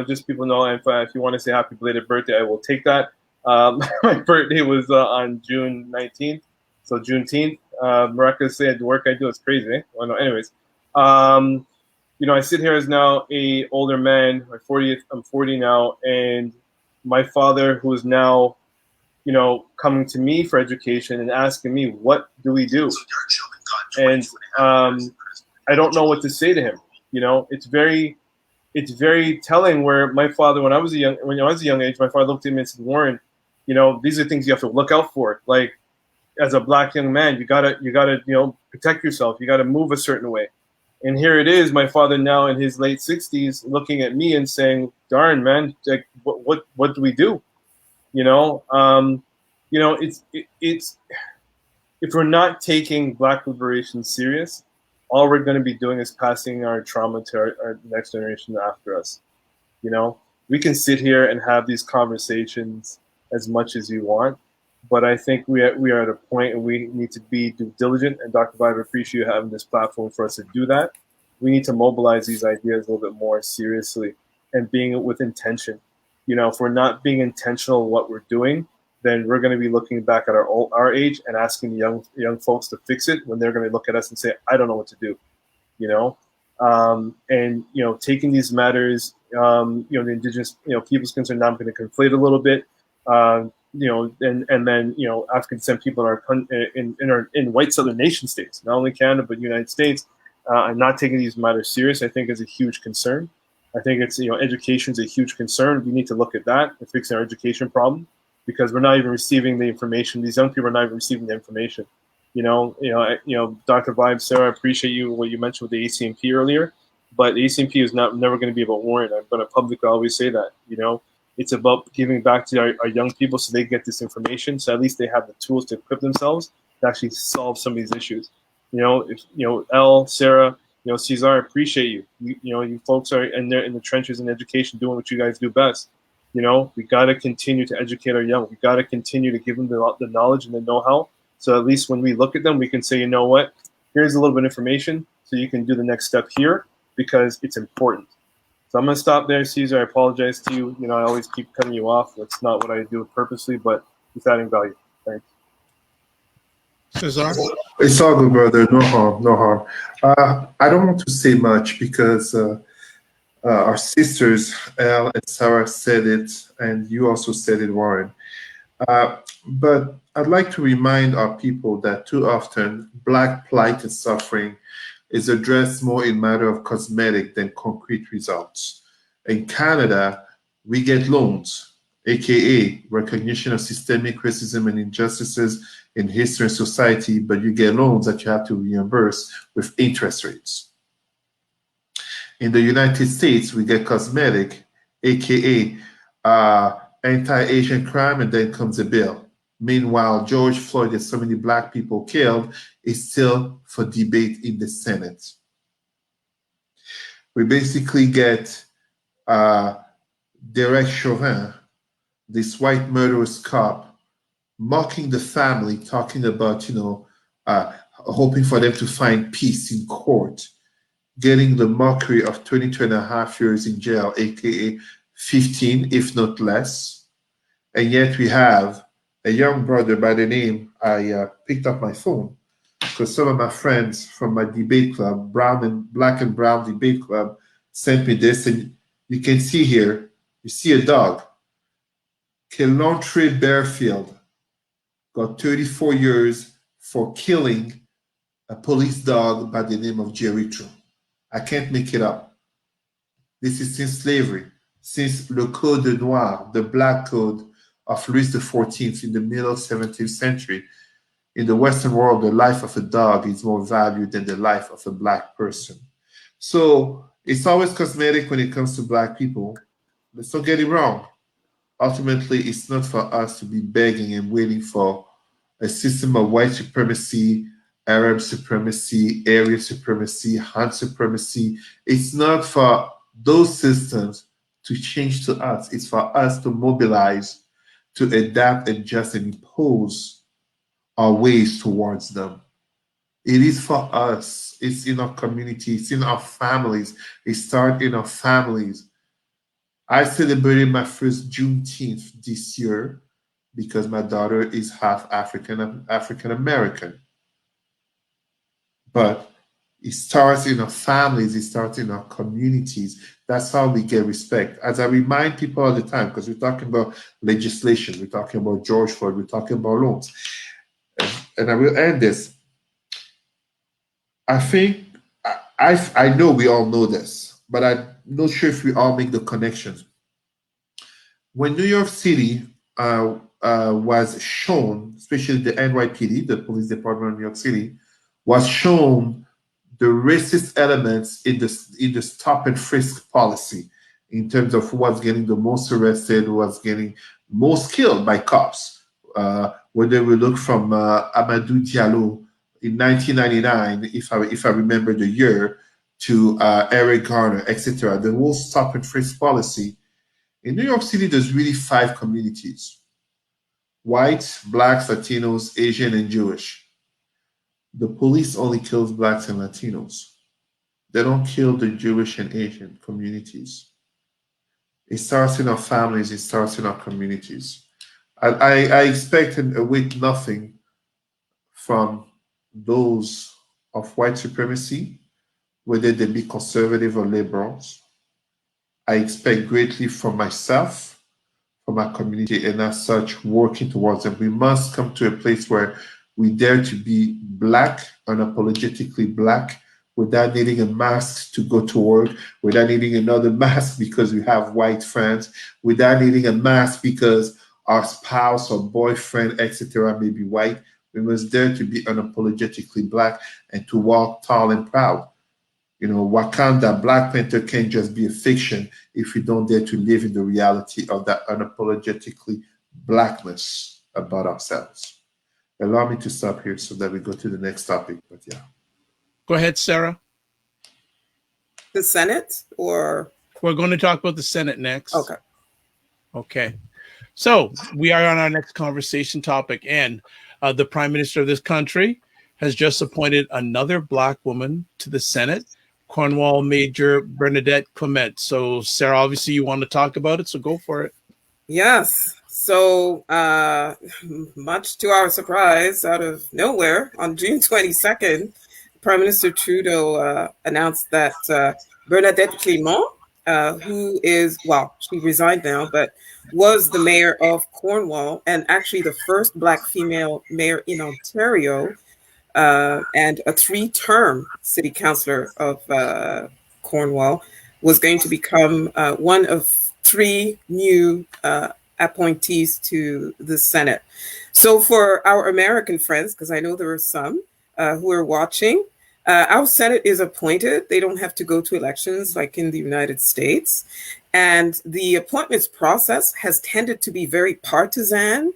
just people know, if you want to say happy belated birthday, I will take that. My birthday was on June 19th, so Juneteenth. Miraculously, at the work I do, it's crazy. Eh? Well, no, anyways, I sit here as now a older man, I'm 40 now, and my father, who is now, coming to me for education and asking me, what do we do? And I don't know what to say to him. It's very telling where my father, when I was a young age, my father looked at me and said, Warren, these are things you have to look out for. Like, as a Black young man, you gotta protect yourself. You gotta move a certain way. And here it is, my father now in his late 60s, looking at me and saying, darn, man, like, what do we do? It's if we're not taking Black liberation serious, all we're going to be doing is passing our trauma to our next generation after us. We can sit here and have these conversations as much as you want, but I think we are at a point and we need to be due diligent. And Dr. Vibe, I appreciate you having this platform for us to do that. We need to mobilize these ideas a little bit more seriously and being with intention. If we're not being intentional in what we're doing, then we're going to be looking back at our age and asking the young folks to fix it when they're going to look at us and say, I don't know what to do, taking these matters, the indigenous, people's concern. Now I'm going to conflate a little bit, and then African descent people in white Southern nation states, not only Canada but United States, and not taking these matters serious, I think is a huge concern. I think it's education is a huge concern. We need to look at that and fix our education problem, because we're not even receiving the information. These young people are not even receiving the information. Dr. Vibe, Sarah, I appreciate what you mentioned with the ACMP earlier, but the ACMP is never going to be about Warren. I'm going to publicly always say that. It's about giving back to our young people so they get this information, so at least they have the tools to equip themselves to actually solve some of these issues. Elle, Sarah, Cesar, I appreciate you. You folks are in the trenches in education doing what you guys do best. We got to continue to educate our young. We got to continue to give them the knowledge and the know-how. So at least when we look at them, we can say, here's a little bit of information so you can do the next step here because it's important. So I'm going to stop there, Cesar. I apologize to you. I always keep cutting you off. That's not what I do purposely, but it's adding value. Thanks. Cesar? It's all good, brother. No harm, no harm. I don't want to say much because our sisters, Elle and Sarah, said it, and you also said it, Warren. But I'd like to remind our people that too often Black plight and suffering is addressed more in matter of cosmetic than concrete results. In Canada, we get loans, aka recognition of systemic racism and injustices in history and society, but you get loans that you have to reimburse with interest rates. In the United States, we get cosmetic, aka anti-Asian crime, and then comes a bill. Meanwhile, George Floyd and so many Black people killed is still for debate in the Senate. We basically get Derek Chauvin, this white murderous cop, mocking the family, talking about, hoping for them to find peace in court, getting the mockery of 22.5 years in jail, aka 15, if not less. And yet we have a young brother by the name, I picked up my phone because some of my friends from my debate club, Black and Brown Debate Club, sent me this, and you can see here, you see a dog. Kelantre Bearfield got 34 years for killing a police dog by the name of Jericho. I can't make it up. This is since slavery, since le Code Noir, the Black Code of Louis XIV in the middle 17th century. In the Western world, the life of a dog is more valued than the life of a Black person. So it's always cosmetic when it comes to Black people. Let's not get it wrong. Ultimately, it's not for us to be begging and waiting for a system of white supremacy, Arab supremacy, Aryan supremacy, Han supremacy. It's not for those systems to change to us. It's for us to mobilize, to adapt, adjust, and impose our ways towards them. It is for us. It's in our community. It's in our families. It starts in our families. I celebrated my first Juneteenth this year because my daughter is half African American. But it starts in our families, it starts in our communities. That's how we get respect. As I remind people all the time, because we're talking about legislation, we're talking about George Floyd, we're talking about loans. And I will end this. I think, I know we all know this, but I'm not sure if we all make the connections. When New York City was shown, especially the NYPD, the police department of New York City, was shown the racist elements in the stop and frisk policy in terms of who was getting the most arrested, who was getting most killed by cops. Whether we look from Amadou Diallo in 1999, if I remember the year, to Eric Garner, etc. The whole stop and frisk policy. In New York City, there's really 5 communities: white, Blacks, Latinos, Asian, and Jewish. The police only kills Blacks and Latinos. They don't kill the Jewish and Asian communities. It starts in our families, it starts in our communities. I expect and await nothing from those of white supremacy, whether they be conservative or liberals. I expect greatly from myself, from our community, and as such, working towards them. We must come to a place where we dare to be Black, unapologetically Black, without needing a mask to go to work, without needing another mask because we have white friends, without needing a mask because our spouse or boyfriend, etc., may be white. We must dare to be unapologetically Black and to walk tall and proud. Wakanda, Black Panther can't just be a fiction if we don't dare to live in the reality of that unapologetically Blackness about ourselves. Allow me to stop here so that we go to the next topic. But yeah. Go ahead, Sarah. The Senate, or? We're going to talk about the Senate next. Okay. So we are on our next conversation topic, and the Prime Minister of this country has just appointed another Black woman to the Senate, Cornwall Major Bernadette Clément. So, Sarah, obviously you want to talk about it, so go for it. Yes. So, much to our surprise, out of nowhere, on June 22nd, Prime Minister Trudeau announced that Bernadette Clément, who is, well, she resigned now, but was the mayor of Cornwall and actually the first Black female mayor in Ontario, and a 3-term city councillor of Cornwall, was going to become one of 3 new appointees to the Senate. So for our American friends, because I know there are some who are watching, our Senate is appointed. They don't have to go to elections like in the United States. And the appointments process has tended to be very partisan,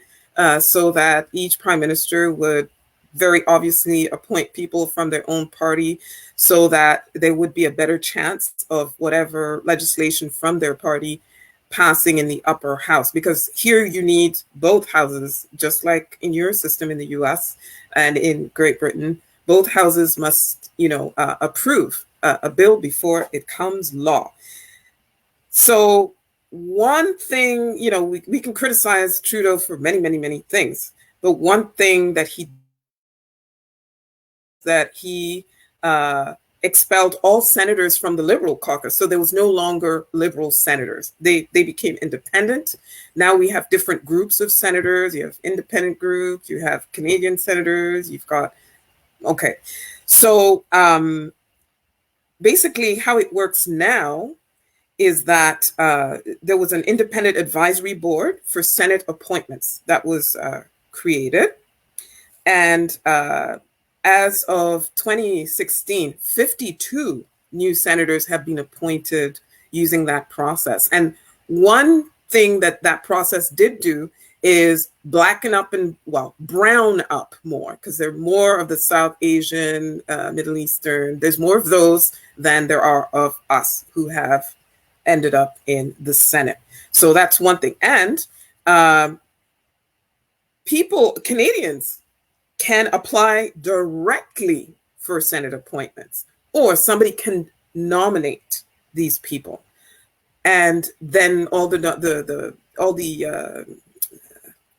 so that each prime minister would very obviously appoint people from their own party so that there would be a better chance of whatever legislation from their party passing in the upper house. Because here you need both houses, just like in your system in the US and in Great Britain, both houses must, approve a bill before it becomes law. So one thing, we can criticize Trudeau for many, many, many things, but one thing that he expelled all senators from the Liberal caucus. So there was no longer Liberal senators. They became independent. Now we have different groups of senators. You have independent groups, you have Canadian senators, you've got, okay. So basically how it works now is that there was an independent advisory board for Senate appointments that was created. And as of 2016, 52 new senators have been appointed using that process. And one thing that process did do is blacken up and, brown up more, because there are more of the South Asian, Middle Eastern, there's more of those than there are of us who have ended up in the Senate. So that's one thing. And Canadians, can apply directly for Senate appointments, or somebody can nominate these people, and then all the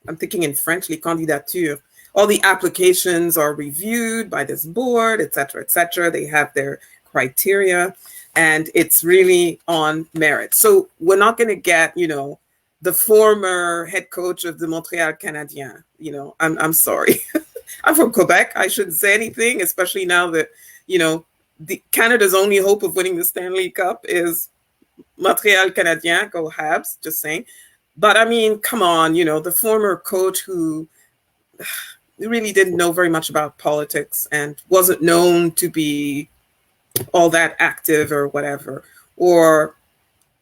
I'm thinking in French, les candidatures, all the applications are reviewed by this board, et cetera, They have their criteria, and it's really on merit. So we're not going to get, the former head coach of the Montréal Canadiens. I'm sorry. I'm from Quebec. I shouldn't say anything, especially now that, Canada's only hope of winning the Stanley Cup is Montréal Canadiens, go Habs, just saying. But I mean, come on, the former coach who really didn't know very much about politics and wasn't known to be all that active or whatever, or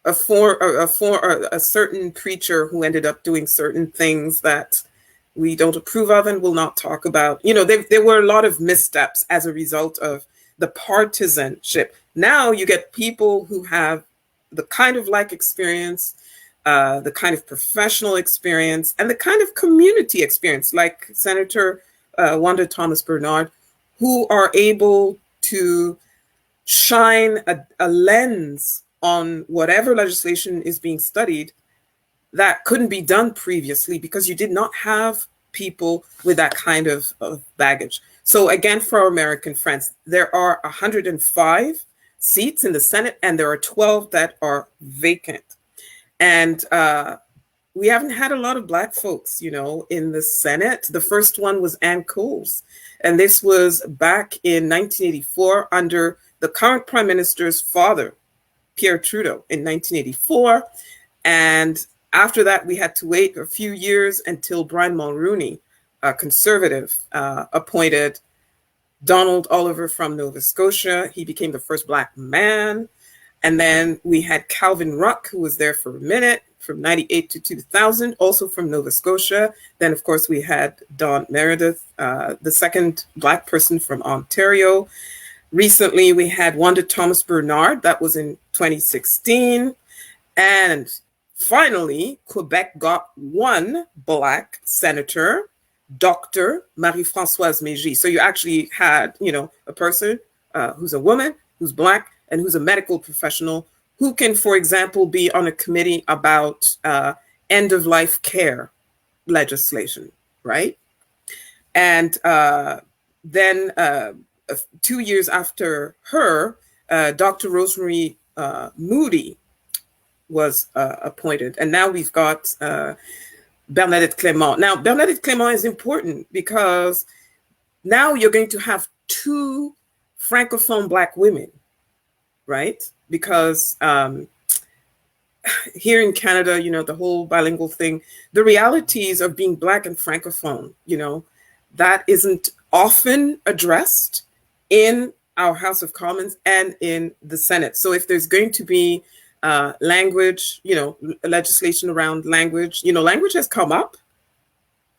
a certain preacher who ended up doing certain things that we don't approve of and will not talk about. There were a lot of missteps as a result of the partisanship. Now you get people who have the kind of experience, the kind of professional experience, and the kind of community experience, like Senator Wanda Thomas Bernard, who are able to shine a lens on whatever legislation is being studied that couldn't be done previously because you did not have people with that kind of baggage. So again, for our American friends, there are 105 seats in the Senate, and there are 12 that are vacant. And we haven't had a lot of Black folks, in the Senate. The first one was Ann Coles, and this was back in 1984 under the current Prime Minister's father, Pierre Trudeau, in 1984. And after that, we had to wait a few years until Brian Mulroney, a conservative, appointed Donald Oliver from Nova Scotia. He became the first Black man. And then we had Calvin Ruck, who was there for a minute, from 98 to 2000, also from Nova Scotia. Then, of course, we had Don Meredith, the second Black person from Ontario. Recently, we had Wanda Thomas Bernard. That was in 2016. And finally, Quebec got one Black senator, Dr. Marie-Françoise Mégy. So you actually had, a person who's a woman, who's Black, and who's a medical professional, who can, for example, be on a committee about end-of-life care legislation, right? And then 2 years after her, Dr. Rosemary Moody was appointed. And now we've got Bernadette Clément. Now, Bernadette Clément is important because now you're going to have 2 Francophone Black women, right? Because here in Canada, you know, the whole bilingual thing, the realities of being Black and Francophone, you know, that isn't often addressed in our House of Commons and in the Senate. So if there's going to be language, you know, legislation around language, you know, language has come up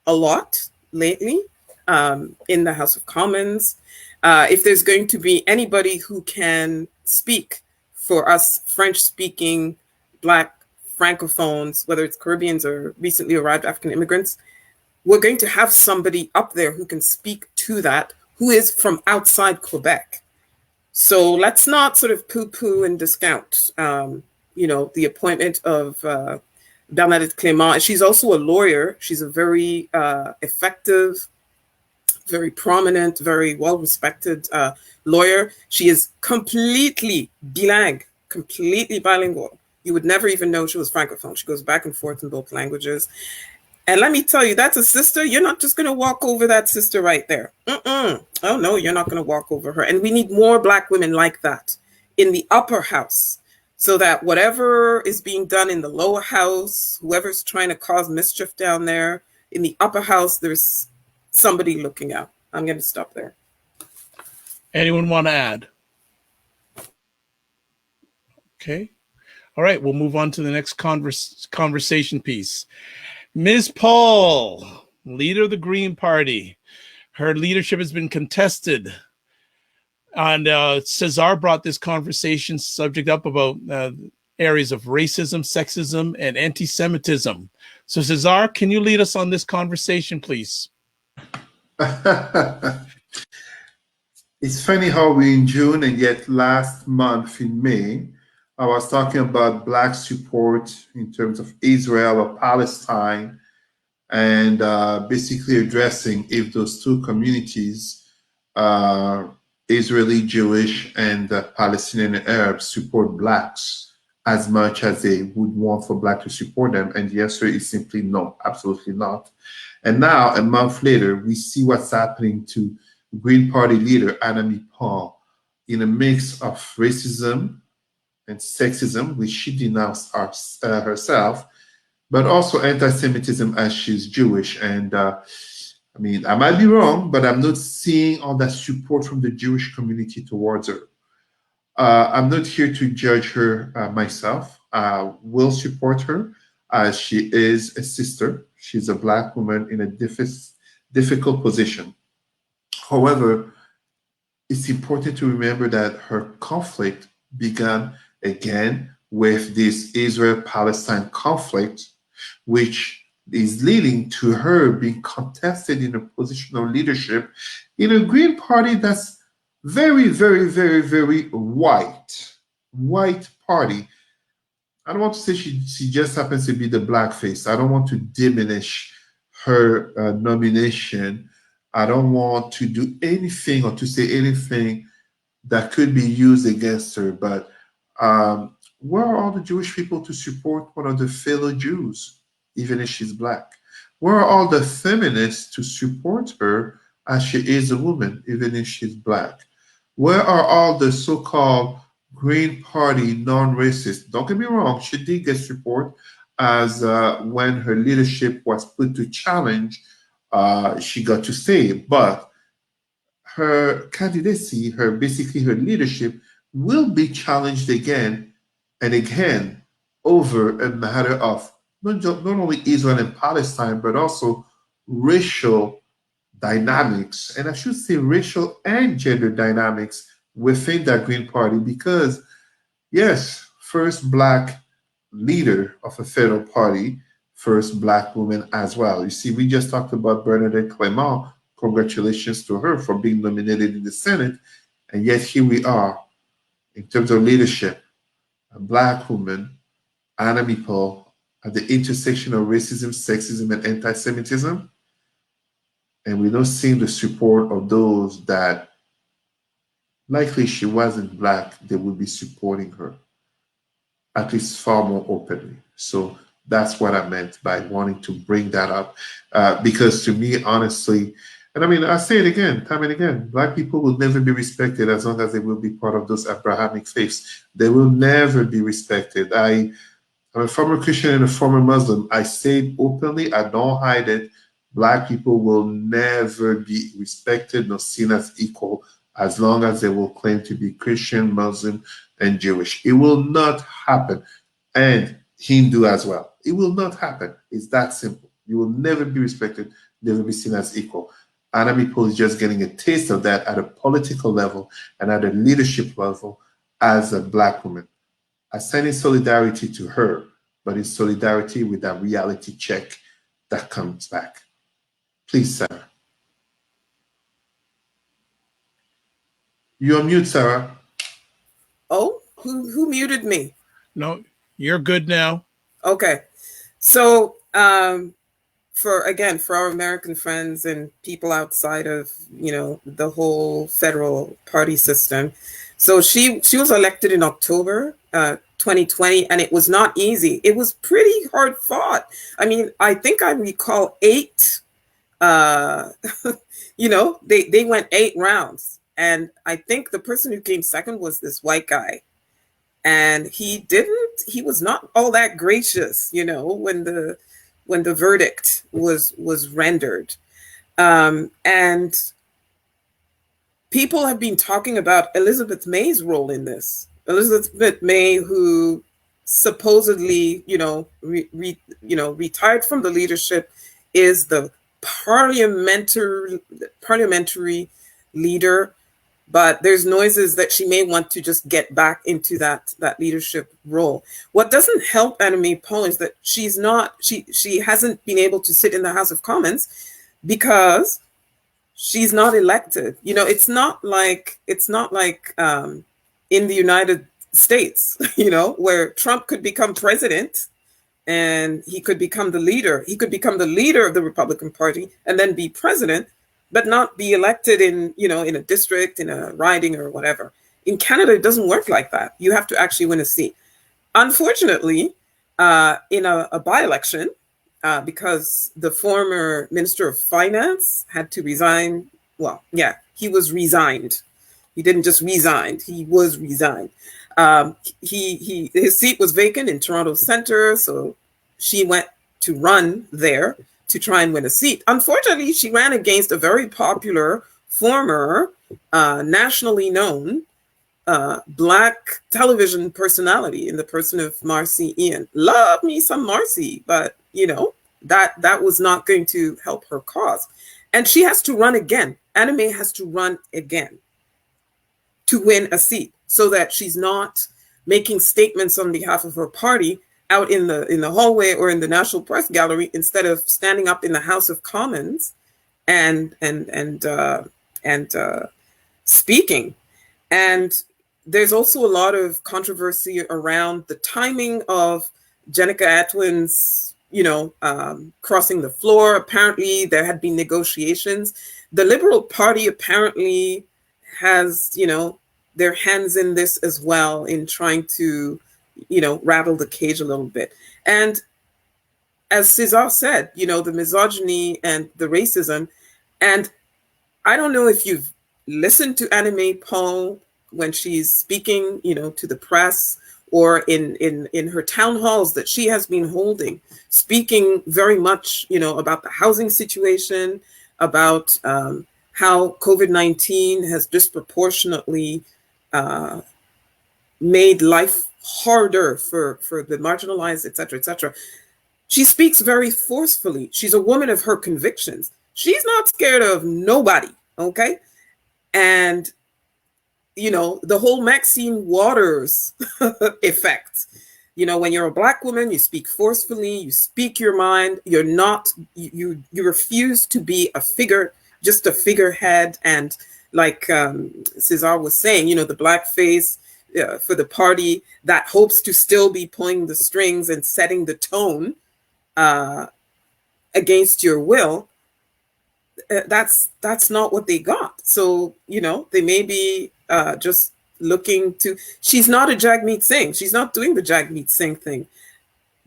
a lot lately in the House of Commons. If there's going to be anybody who can speak for us French-speaking Black Francophones, whether it's Caribbeans or recently arrived African immigrants, we're going to have somebody up there who can speak to that, who is from outside Quebec. So let's not sort of poo-poo and discount, you know, the appointment of Bernadette Clément. She's also a lawyer. She's a very effective, very prominent, very well-respected lawyer. She is completely bilingual. You would never even know she was Francophone. She goes back and forth in both languages. And let me tell you, that's a sister. You're not just going to walk over that sister right there. Oh, no, you're not going to walk over her. And we need more Black women like that in the upper house, so that whatever is being done in the lower house, whoever's trying to cause mischief down there, in the upper house, there's somebody looking out. I'm going to stop there. Anyone want to add? Okay. All right, we'll move on to the next conversation piece. Ms. Paul, leader of the Green Party. Her leadership has been contested. And Cesar brought this conversation subject up about areas of racism, sexism, and antisemitism. So Cesar, can you lead us on this conversation, please? It's funny how we're in June and yet last month in May, I was talking about Black support in terms of Israel or Palestine, and basically addressing if those 2 communities, Israeli Jewish and Palestinian Arabs, support Blacks as much as they would want for Black to support them. And the answer is simply no, absolutely not. And now, a month later, we see what's happening to Green Party leader Annamie Paul in a mix of racism and sexism, which she denounced herself, but also anti-Semitism as she's Jewish. And I mean, I might be wrong, but I'm not seeing all that support from the Jewish community towards her. I'm not here to judge her myself. I will support her as she is a sister. She's a Black woman in a difficult position. However, it's important to remember that her conflict began again with this Israel-Palestine conflict, which is leading to her being contested in a position of leadership in a Green Party that's very, very, very, very white party. I don't want to say she just happens to be the blackface. I don't want to diminish her nomination. I don't want to do anything or to say anything that could be used against her. But where are all the Jewish people to support one of the fellow Jews, even if she's Black? Where are all the feminists to support her as she is a woman, even if she's Black? Where are all the so-called Green Party non-racists? Don't get me wrong, she did get support as when her leadership was put to challenge, she got to say, but her candidacy, basically her leadership, will be challenged again and again over a matter of not only Israel and Palestine, but also racial dynamics, and I should say racial and gender dynamics within that Green Party, because yes, first Black leader of a federal party, first Black woman as well. You see, we just talked about Bernadette Clément. Congratulations to her for being nominated in the Senate, and yet here we are, In terms of leadership, a Black woman, Annamie Paul, at the intersection of racism, sexism, and anti-Semitism, and we don't see the support of those that likely she wasn't Black, they would be supporting her, at least far more openly. So that's what I meant by wanting to bring that up. Because to me, honestly, and I mean, I say it again, time and again, Black people will never be respected as long as they will be part of those Abrahamic faiths. They will never be respected. I'm a former Christian and a former Muslim. I say it openly, I don't hide it. Black people will never be respected nor seen as equal as long as they will claim to be Christian, Muslim, and Jewish. It will not happen. And Hindu as well. It will not happen. It's that simple. You will never be respected, never be seen as equal. Annamie Paul is just getting a taste of that at a political level and at a leadership level as a Black woman. I send in solidarity to her, but in solidarity with that reality check that comes back. Please, Sarah. You're on mute, Sarah. Oh, who muted me? No, you're good now. Okay. So for our American friends and people outside of, the whole federal party system. So she was elected in October 2020, and it was not easy. It was pretty hard fought. I mean, I think I recall 8, they went 8 rounds. And I think the person who came second was this white guy. And he was not all that gracious, when the verdict was rendered. And people have been talking about Elizabeth May's role in this. Elizabeth May, who supposedly, retired from the leadership, is the parliamentary leader. But there's noises that she may want to just get back into that leadership role. What doesn't help Annamie Paul is that she hasn't been able to sit in the House of Commons because she's not elected. It's not like in the United States, where Trump could become president and he could become the leader. He could become the leader of the Republican Party and then be president, but not be elected in a district, in a riding or whatever. In Canada, it doesn't work like that. You have to actually win a seat. Unfortunately, in a by-election, because the former Minister of Finance had to resign. Well, yeah, he was resigned. He didn't just resign, he was resigned. His seat was vacant in Toronto Centre, so she went to run there to try and win a seat. Unfortunately, she ran against a very popular former nationally known Black television personality in the person of Marcy Ian. Love me some Marcy, but that was not going to help her cause. And she has to run again. Annamie has to run again to win a seat, so that she's not making statements on behalf of her party out in the hallway or in the National Press Gallery, instead of standing up in the House of Commons and speaking. And there's also a lot of controversy around the timing of Jenica Atwin's, crossing the floor. Apparently, there had been negotiations. The Liberal Party apparently has, their hands in this as well, in trying to, rattle the cage a little bit. And as Cesar said, the misogyny and the racism. And I don't know if you've listened to Annamie Paul when she's speaking, to the press, or in her town halls that she has been holding, speaking very much, about the housing situation, about how COVID-19 has disproportionately made life harder for the marginalized, et cetera, et cetera. She speaks very forcefully. She's a woman of her convictions. She's not scared of nobody, okay? And, the whole Maxine Waters effect. When you're a Black woman, you speak forcefully, you speak your mind, you're not, you refuse to be just a figurehead. And like Cesar was saying, the blackface, for the party that hopes to still be pulling the strings and setting the tone against your will, that's not what they got. So, they may be just looking to, she's not a Jagmeet Singh. She's not doing the Jagmeet Singh thing.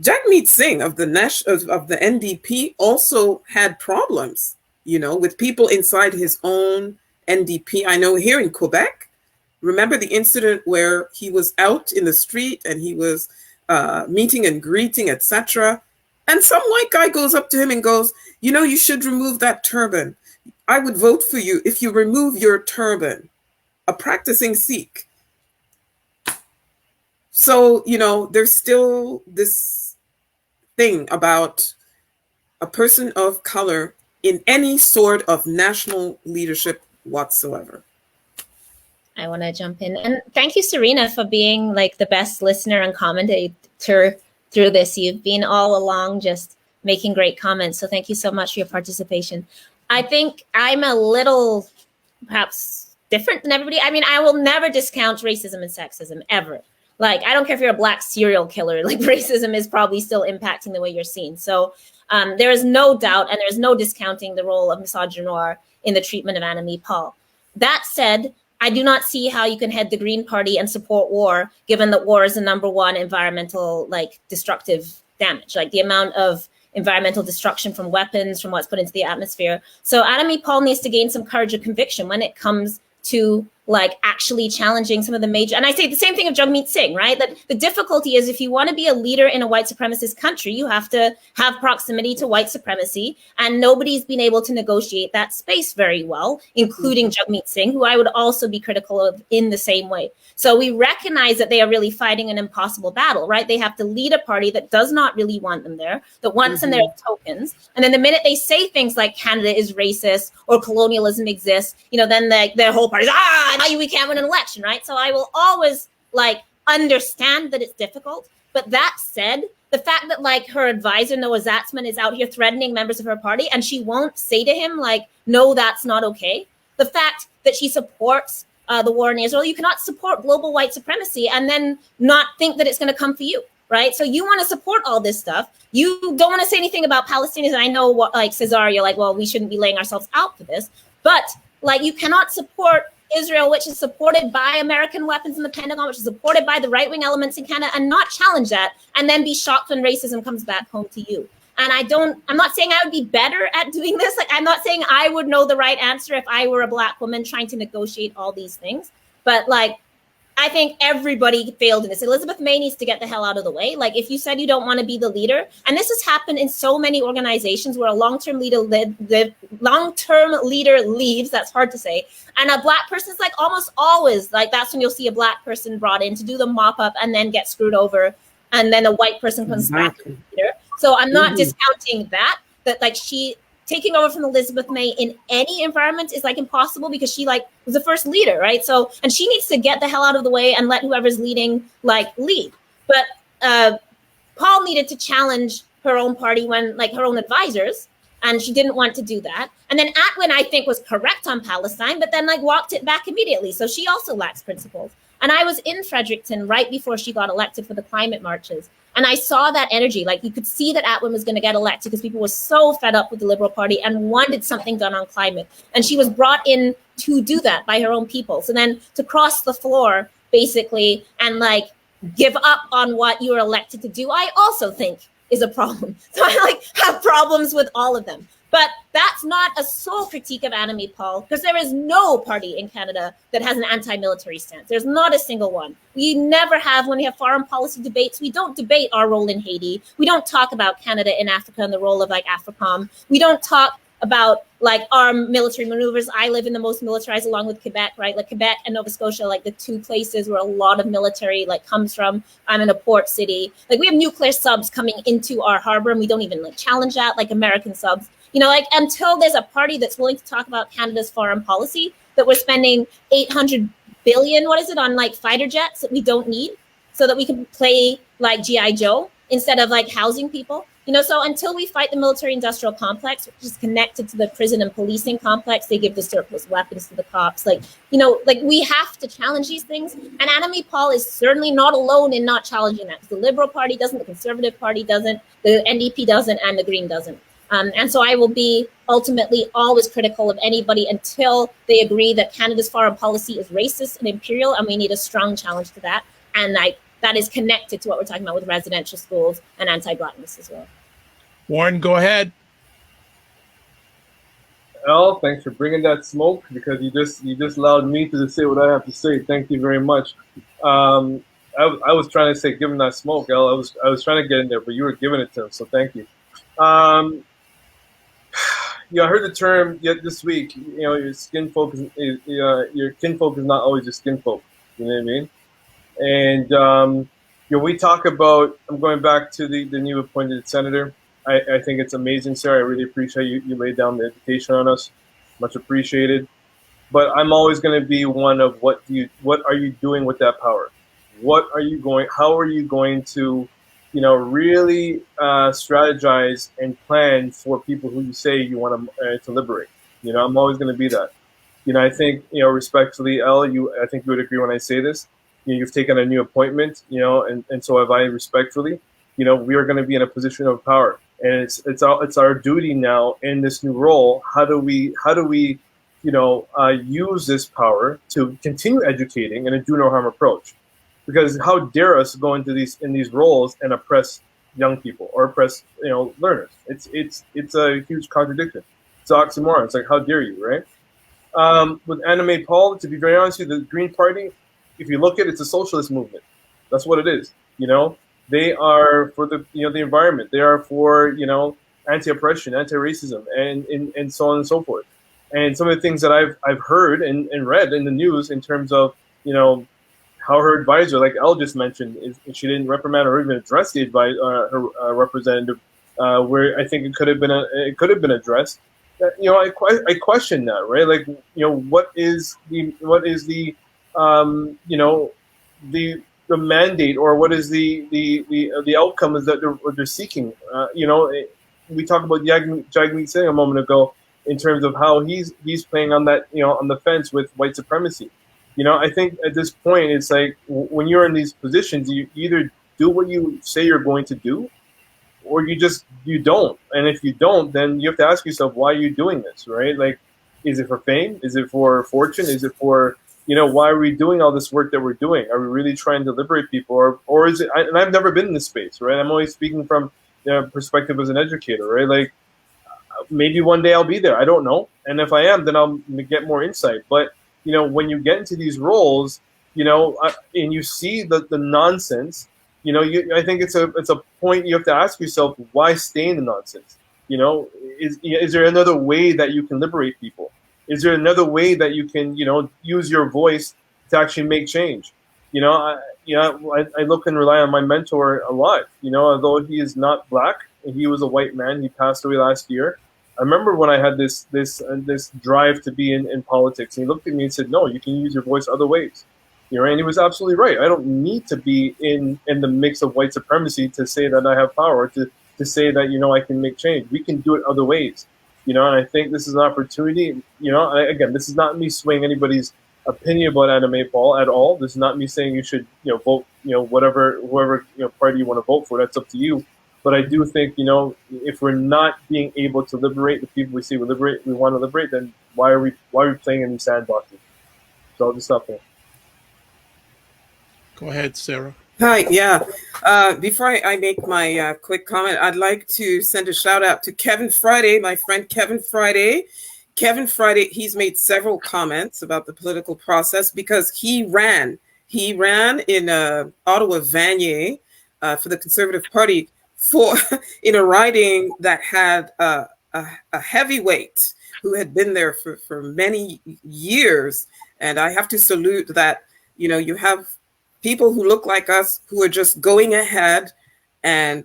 Jagmeet Singh of the NDP also had problems, with people inside his own NDP. I know here in Quebec, remember the incident where he was out in the street and he was meeting and greeting, etc. And some white guy goes up to him and goes, you should remove that turban. I would vote for you if you remove your turban. A practicing Sikh. So, there's still this thing about a person of color in any sort of national leadership whatsoever. I want to jump in. And thank you, Serena, for being like the best listener and commentator through this. You've been all along just making great comments. So thank you so much for your participation. I think I'm a little perhaps different than everybody. I mean, I will never discount racism and sexism ever. Like, I don't care if you're a black serial killer, like racism is probably still impacting the way you're seen. So there is no doubt, and there's no discounting the role of misogynoir in the treatment of Annamie Paul. That said, I do not see how you can head the Green Party and support war, given that war is the #1 environmental, destructive damage, like the amount of environmental destruction from weapons, from what's put into the atmosphere. So Annamie Paul needs to gain some courage of conviction when it comes to actually challenging some of the major, and I say the same thing of Jagmeet Singh, right? That the difficulty is if you want to be a leader in a white supremacist country, you have to have proximity to white supremacy, and nobody's been able to negotiate that space very well, including Jagmeet Singh, who I would also be critical of in the same way. So we recognize that they are really fighting an impossible battle, right? They have to lead a party that does not really want them there, that wants them there as tokens. And then the minute they say things like Canada is racist or colonialism exists, then their whole party's, now we can't win an election, right? So I will always understand that it's difficult. But that said, the fact that her advisor, Noah Zatzman, is out here threatening members of her party and she won't say to him, no, that's not okay. The fact that she supports the war in Israel, you cannot support global white supremacy and then not think that it's going to come for you, right? So you want to support all this stuff. You don't want to say anything about Palestinians. And I know what, Cesar, you're well, we shouldn't be laying ourselves out for this. But you cannot support Israel, which is supported by American weapons in the Pentagon, which is supported by the right-wing elements in Canada, and not challenge that, and then be shocked when racism comes back home to you. And I'm not saying I would be better at doing this. I'm not saying I would know the right answer if I were a Black woman trying to negotiate all these things. But I think everybody failed in this. Elizabeth May needs to get the hell out of the way. If you said you don't want to be the leader, and this has happened in so many organizations where a long-term leader leaves, that's hard to say, and a Black person's almost always, that's when you'll see a Black person brought in to do the mop-up and then get screwed over, and then a white person comes back to the leader. So I'm not discounting that she taking over from Elizabeth May in any environment is impossible because she was the first leader, right? So, and she needs to get the hell out of the way and let whoever's leading lead. But Paul needed to challenge her own party when her own advisors, and she didn't want to do that. And then Atwin, I think, was correct on Palestine, but then walked it back immediately. So she also lacks principles. And I was in Fredericton right before she got elected for the climate marches. And I saw that energy. You could see that Atwin was going to get elected because people were so fed up with the Liberal Party and wanted something done on climate. And she was brought in to do that by her own people. So then to cross the floor, basically, and give up on what you were elected to do, I also think is a problem. So I have problems with all of them. But that's not a sole critique of Annamie Paul, because there is no party in Canada that has an anti-military stance. There's not a single one. We never have. When we have foreign policy debates, we don't debate our role in Haiti. We don't talk about Canada in Africa and the role of AFRICOM. We don't talk about our military maneuvers. I live in the most militarized along with Quebec, right? Quebec and Nova Scotia, the two places where a lot of military comes from. I'm in a port city. We have nuclear subs coming into our harbor and we don't even challenge that, American subs. Until there's a party that's willing to talk about Canada's foreign policy, that we're spending $800 billion, on fighter jets that we don't need so that we can play G.I. Joe instead of housing people. So until we fight the military-industrial complex, which is connected to the prison and policing complex, they give the surplus weapons to the cops. We have to challenge these things. And Annamie Paul is certainly not alone in not challenging that. The Liberal Party doesn't, the Conservative Party doesn't, the NDP doesn't, and the Green doesn't. And so I will be ultimately always critical of anybody until they agree that Canada's foreign policy is racist and imperial, and we need a strong challenge to that. And that is connected to what we're talking about with residential schools and anti-blackness as well. Warren, go ahead. Al, thanks for bringing that smoke, because you just allowed me to say what I have to say. Thank you very much. I was trying to say, give him that smoke, Al. I was trying to get in there, but you were giving it to him, so thank you. I heard the term yet this week. Your skin folk your kinfolk is not always your skin folk. You know what I mean? And we talk about. I'm going back to the new appointed senator. I think it's amazing, Sarah. I really appreciate you laid down the education on us. Much appreciated. But I'm always going to be one of what are you doing with that power? How are you going to, really strategize and plan for people who you say you want to liberate? I'm always going to be that. I think, respectfully, Elle, I think you would agree when I say this. You've taken a new appointment, and so have I, respectfully. We are going to be in a position of power. And it's our duty now in this new role. How do we use this power to continue educating in a do no harm approach? Because how dare us go into these roles and oppress young people or oppress learners? It's a huge contradiction. It's an oxymoron. It's like, how dare you, right? With Annamie Paul, to be very honest with you, the Green Party, if you look at it, it's a socialist movement. That's what it is. They are for the environment. They are for anti-oppression, anti-racism, and so on and so forth. And some of the things that I've heard and read in the news in terms of how her advisor, like Elle just mentioned, she didn't reprimand or even address the her representative, where I think it could have been addressed. I question that, right? Like, what is the the mandate, or what is the outcome is that they're seeking? We talked about Jagmeet Singh a moment ago in terms of how he's playing on that on the fence with white supremacy. I think at this point it's like when you're in these positions, you either do what you say you're going to do, or you don't. And if you don't, then you have to ask yourself, why are you doing this, right? Like, is it for fame? Is it for fortune? Is it for why are we doing all this work that we're doing? Are we really trying to liberate people, or is it? And I've never been in this space, right? I'm always speaking from perspective as an educator, right? Like, maybe one day I'll be there. I don't know, and if I am, then I'll get more insight. But when you get into these roles, and you see the nonsense, I think it's a point you have to ask yourself: why stay in the nonsense? Is there another way that you can liberate people? Is there another way that you can, use your voice to actually make change? I look and rely on my mentor a lot. Although he is not black, and he was a white man, he passed away last year. I remember when I had this drive to be in politics, and he looked at me and said, "No, you can use your voice other ways." And he was absolutely right. I don't need to be in the mix of white supremacy to say that I have power, to say that I can make change. We can do it other ways. And I think this is an opportunity. Again, this is not me swaying anybody's opinion about Annamie Paul at all. This is not me saying you should, vote, whoever party you want to vote for. That's up to you. But I do think, if we're not being able to liberate the people we say we want to liberate, then why are we playing in these sandboxes? So I'll just stop there. Go ahead, Sarah. Hi, yeah. Before I make my quick comment, I'd like to send a shout out to Kevin Friday, my friend Kevin Friday. Kevin Friday, he's made several comments about the political process because he ran in Ottawa Vanier for the Conservative Party in a riding that had a heavyweight who had been there for many years. And I have to salute that, you have people who look like us who are just going ahead and,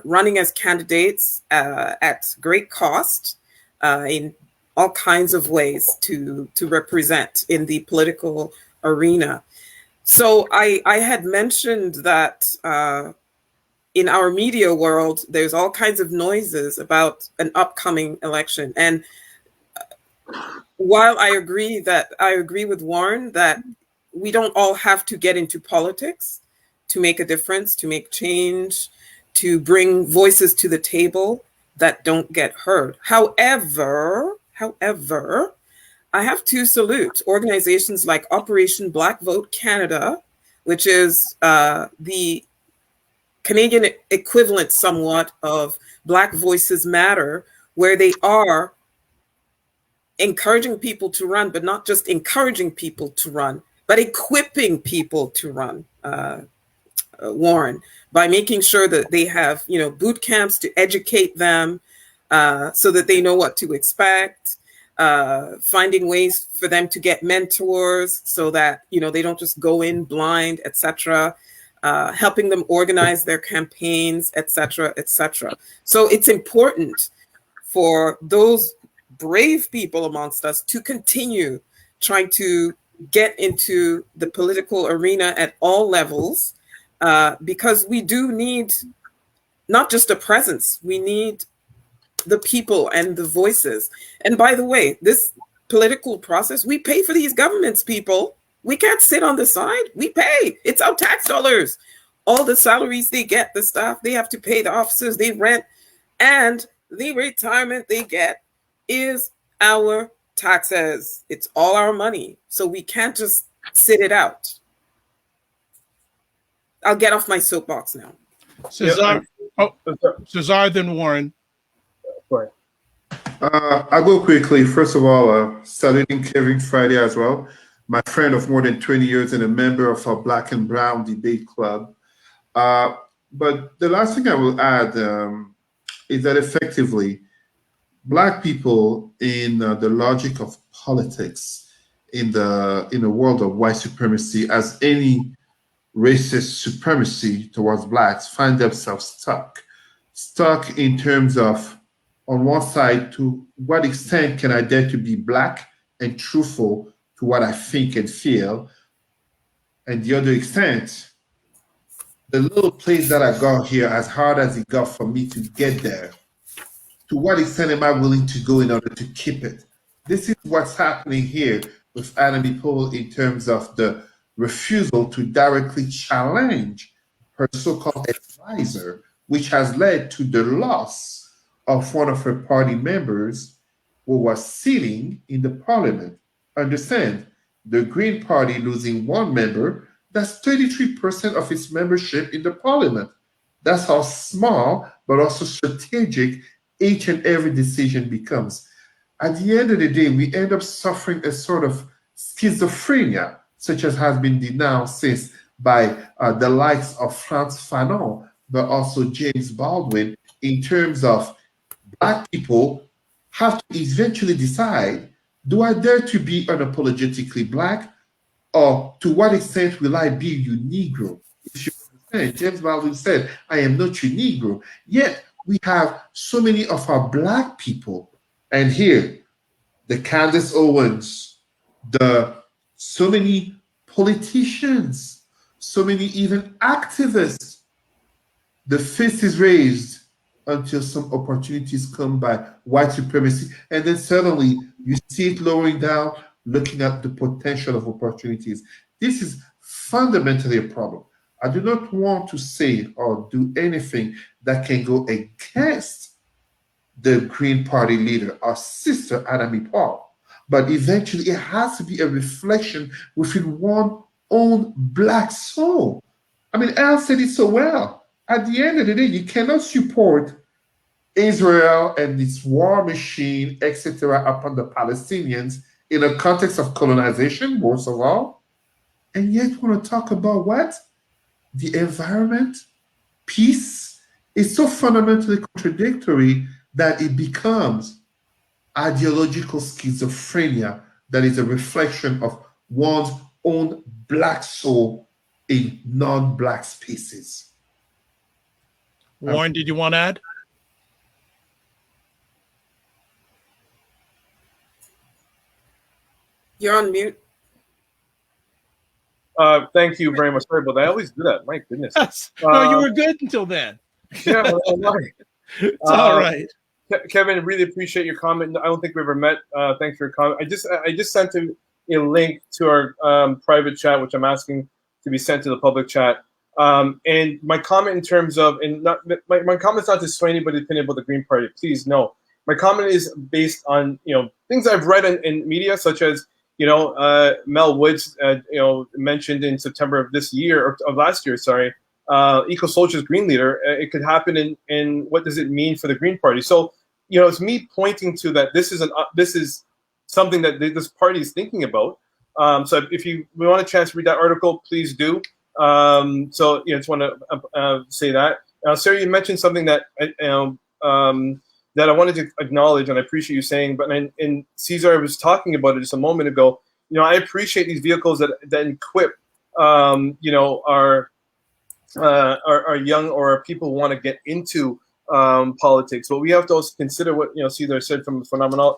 running as candidates at great cost in all kinds of ways to represent in the political arena. So I had mentioned that in our media world, there's all kinds of noises about an upcoming election. And while I agree with Warren that we don't all have to get into politics to make a difference, to make change, to bring voices to the table that don't get heard. However, I have to salute organizations like Operation Black Vote Canada, which is the Canadian equivalent somewhat of Black Voices Matter, where they are encouraging people to run, but not just encouraging people to run, but equipping people to run, Warren, by making sure that they have, boot camps to educate them so that they know what to expect, finding ways for them to get mentors so that, they don't just go in blind, etc., helping them organize their campaigns, etc., etc. So it's important for those brave people amongst us to continue trying to get into the political arena at all levels, because we do need not just a presence, we need the people and the voices. And by the way, this political process, we pay for these governments, people. We can't sit on the side. We pay. It's our tax dollars. All the salaries they get, the staff, they have to pay, the officers they rent, and the retirement they get is our taxes. It's all our money. So we can't just sit it out. I'll get off my soapbox now. Cesar, Cesar, then Warren. Sorry. I'll go quickly. First of all, saluting Kevin Friday as well, my friend of more than 20 years and a member of our Black and Brown debate club. But the last thing I will add is that effectively, Black people in the logic of politics, in the world of white supremacy, as any racist supremacy towards Blacks, find themselves stuck in terms of, on one side, to what extent can I dare to be Black and truthful to what I think and feel, and the other extent, the little place that I got here, as hard as it got for me to get there, to what extent am I willing to go in order to keep it? This is what's happening here with Annamie Paul in terms of the refusal to directly challenge her so-called advisor, which has led to the loss of one of her party members who was sitting in the parliament. Understand, the Green Party losing one member, that's 33% of its membership in the parliament. That's how small, but also strategic each and every decision becomes. At the end of the day, we end up suffering a sort of schizophrenia, such as has been denounced since by the likes of Frantz Fanon, but also James Baldwin, in terms of Black people have to eventually decide, do I dare to be unapologetically Black, or to what extent will I be you Negro? If you understand, James Baldwin said, I am not you Negro. Yet we have so many of our Black people, and here, the Candace Owens, so many politicians, so many even activists, the fist is raised until some opportunities come by white supremacy, and then suddenly you see it lowering down, looking at the potential of opportunities. This is fundamentally a problem. I do not want to say or do anything that can go against the Green Party leader, our sister Annamie Paul, but eventually it has to be a reflection within one's own Black soul. I mean, Al said it so well. At the end of the day, you cannot support Israel and its war machine, etc., upon the Palestinians in a context of colonization, most of all, and yet want to talk about what? The environment, peace. It's so fundamentally contradictory that it becomes ideological schizophrenia that is a reflection of one's own Black soul in non-Black spaces. Warren, did you want to add? You're on mute. Thank you very much. Sorry about that. I always do that. My goodness. No, you were good until then. Yeah, well, It's all right. Kevin, really appreciate your comment. I don't think we ever met. Thanks for your comment. I just sent a link to our private chat, which I'm asking to be sent to the public chat. And my comment in terms of, and not my comment's not to sway anybody's opinion about the Green Party. Please, no. My comment is based on things I've read in media, such as Mel Woods mentioned in September of this year or of last year, sorry. Eco Social's Green Leader, it could happen in what does it mean for the Green Party? So, it's me pointing to that this is something that this party is thinking about. So if we want a chance to read that article, please do. So just want to say that. Sarah, you mentioned something that that I wanted to acknowledge, and I appreciate you saying. But and Cesar was talking about it just a moment ago. I appreciate these vehicles that equip our young or our people who want to get into politics. But we have to also consider what Cesar said from a phenomena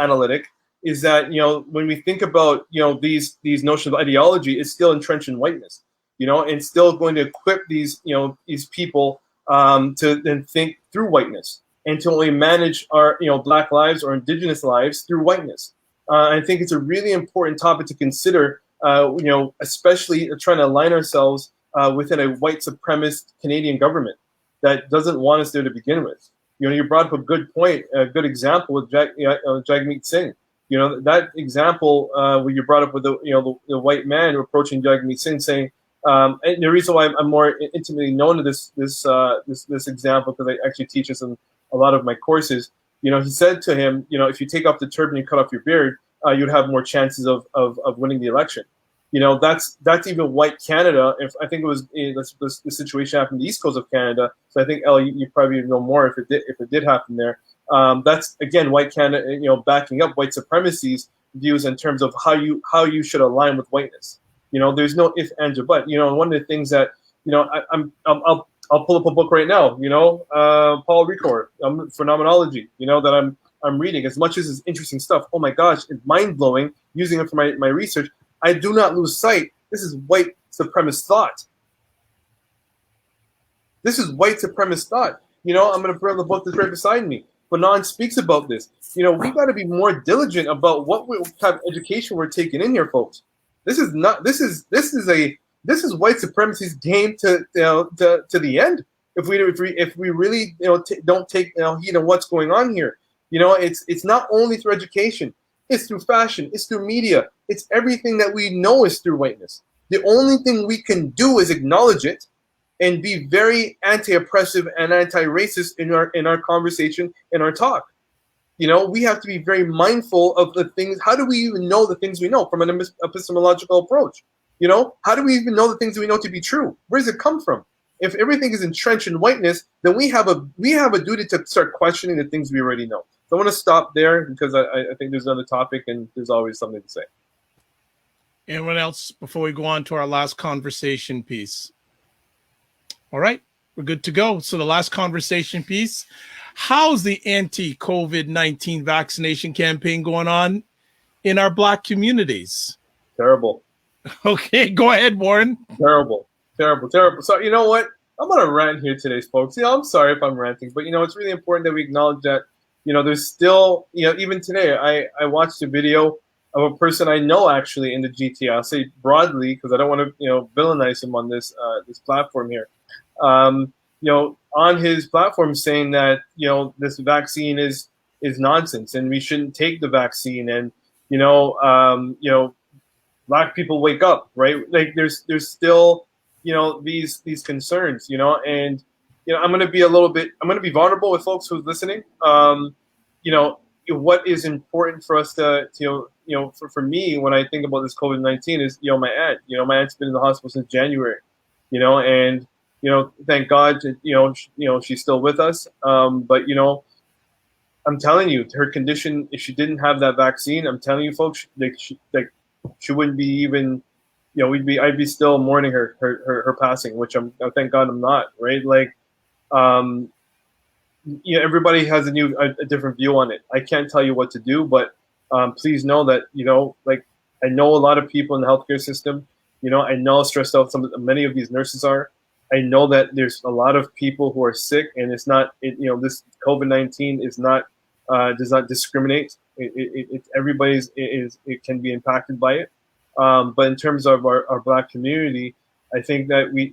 analytic is that when we think about these notions of ideology, it's still entrenched in whiteness, and still going to equip these people to then think through whiteness and to only manage our Black lives or Indigenous lives through whiteness. I think it's a really important topic to consider. Especially trying to align ourselves within a white supremacist Canadian government that doesn't want us there to begin with. You brought up a good point, a good example with Jagmeet Singh. That example where you brought up with the white man approaching Jagmeet Singh, saying, and the reason why I'm more intimately known to this example, because I actually teach this in a lot of my courses. He said to him, if you take off the turban and cut off your beard, you'd have more chances of winning the election. That's even white Canada. If I think it was the situation happened in the east coast of Canada. So I think you probably know more if it did happen there. That's again white Canada, backing up white supremacy's views in terms of how you should align with whiteness. There's no if, ands, or but. One of the things that I'll pull up a book right now. Paul Ricoeur, Phenomenology. That I'm reading. As much as it's interesting stuff, oh my gosh, it's mind blowing. Using it for my research, I do not lose sight. This is white supremacist thought. This is white supremacist thought. I'm going to bring the book that's right beside me. Fanon speaks about this. We got to be more diligent about what type of education we're taking in here, folks. This is white supremacy's game to the end. If we really don't take heed of what's going on here. It's not only through education. It's through fashion. It's through media. It's everything that we know is through whiteness. The only thing we can do is acknowledge it and be very anti-oppressive and anti-racist in our conversation, in our talk. We have to be very mindful of the things. How do we even know the things we know from an epistemological approach? How do we even know the things we know to be true? Where does it come from? If everything is entrenched in whiteness, then we have a duty to start questioning the things we already know. So I want to stop there because I think there's another topic and there's always something to say. Anyone else before we go on to our last conversation piece? All right, we're good to go. So the last conversation piece, how's the anti-COVID-19 vaccination campaign going on in our Black communities? Terrible. Okay, go ahead, Warren. Terrible. So you know what? I'm going to rant here today, folks. I'm sorry if I'm ranting, but it's really important that we acknowledge that, there's still, even today, I watched a video of a person I know actually in the GTA. I'll say broadly because I don't want to, villainize him on this platform here. On his platform saying that, this vaccine is nonsense and we shouldn't take the vaccine and, Black people wake up, right? Like there's still, these concerns, and, I'm going to be vulnerable with folks who's listening. What is important for us to for me, when I think about this COVID-19 is, my aunt, my aunt's been in the hospital since January, and, thank God, she's still with us. But, I'm telling you, her condition, if she didn't have that vaccine, I'm telling you folks, she wouldn't be even, I'd be still mourning her passing, which thank God I'm not, right? Like, everybody has a different view on it. I can't tell you what to do, but please know that, I know a lot of people in the healthcare system, I know how stressed out many of these nurses are. I know that there's a lot of people who are sick, and it's not, this COVID-19 is not, does not discriminate. Everybody's it can be impacted by it. But in terms of our Black community, I think that we,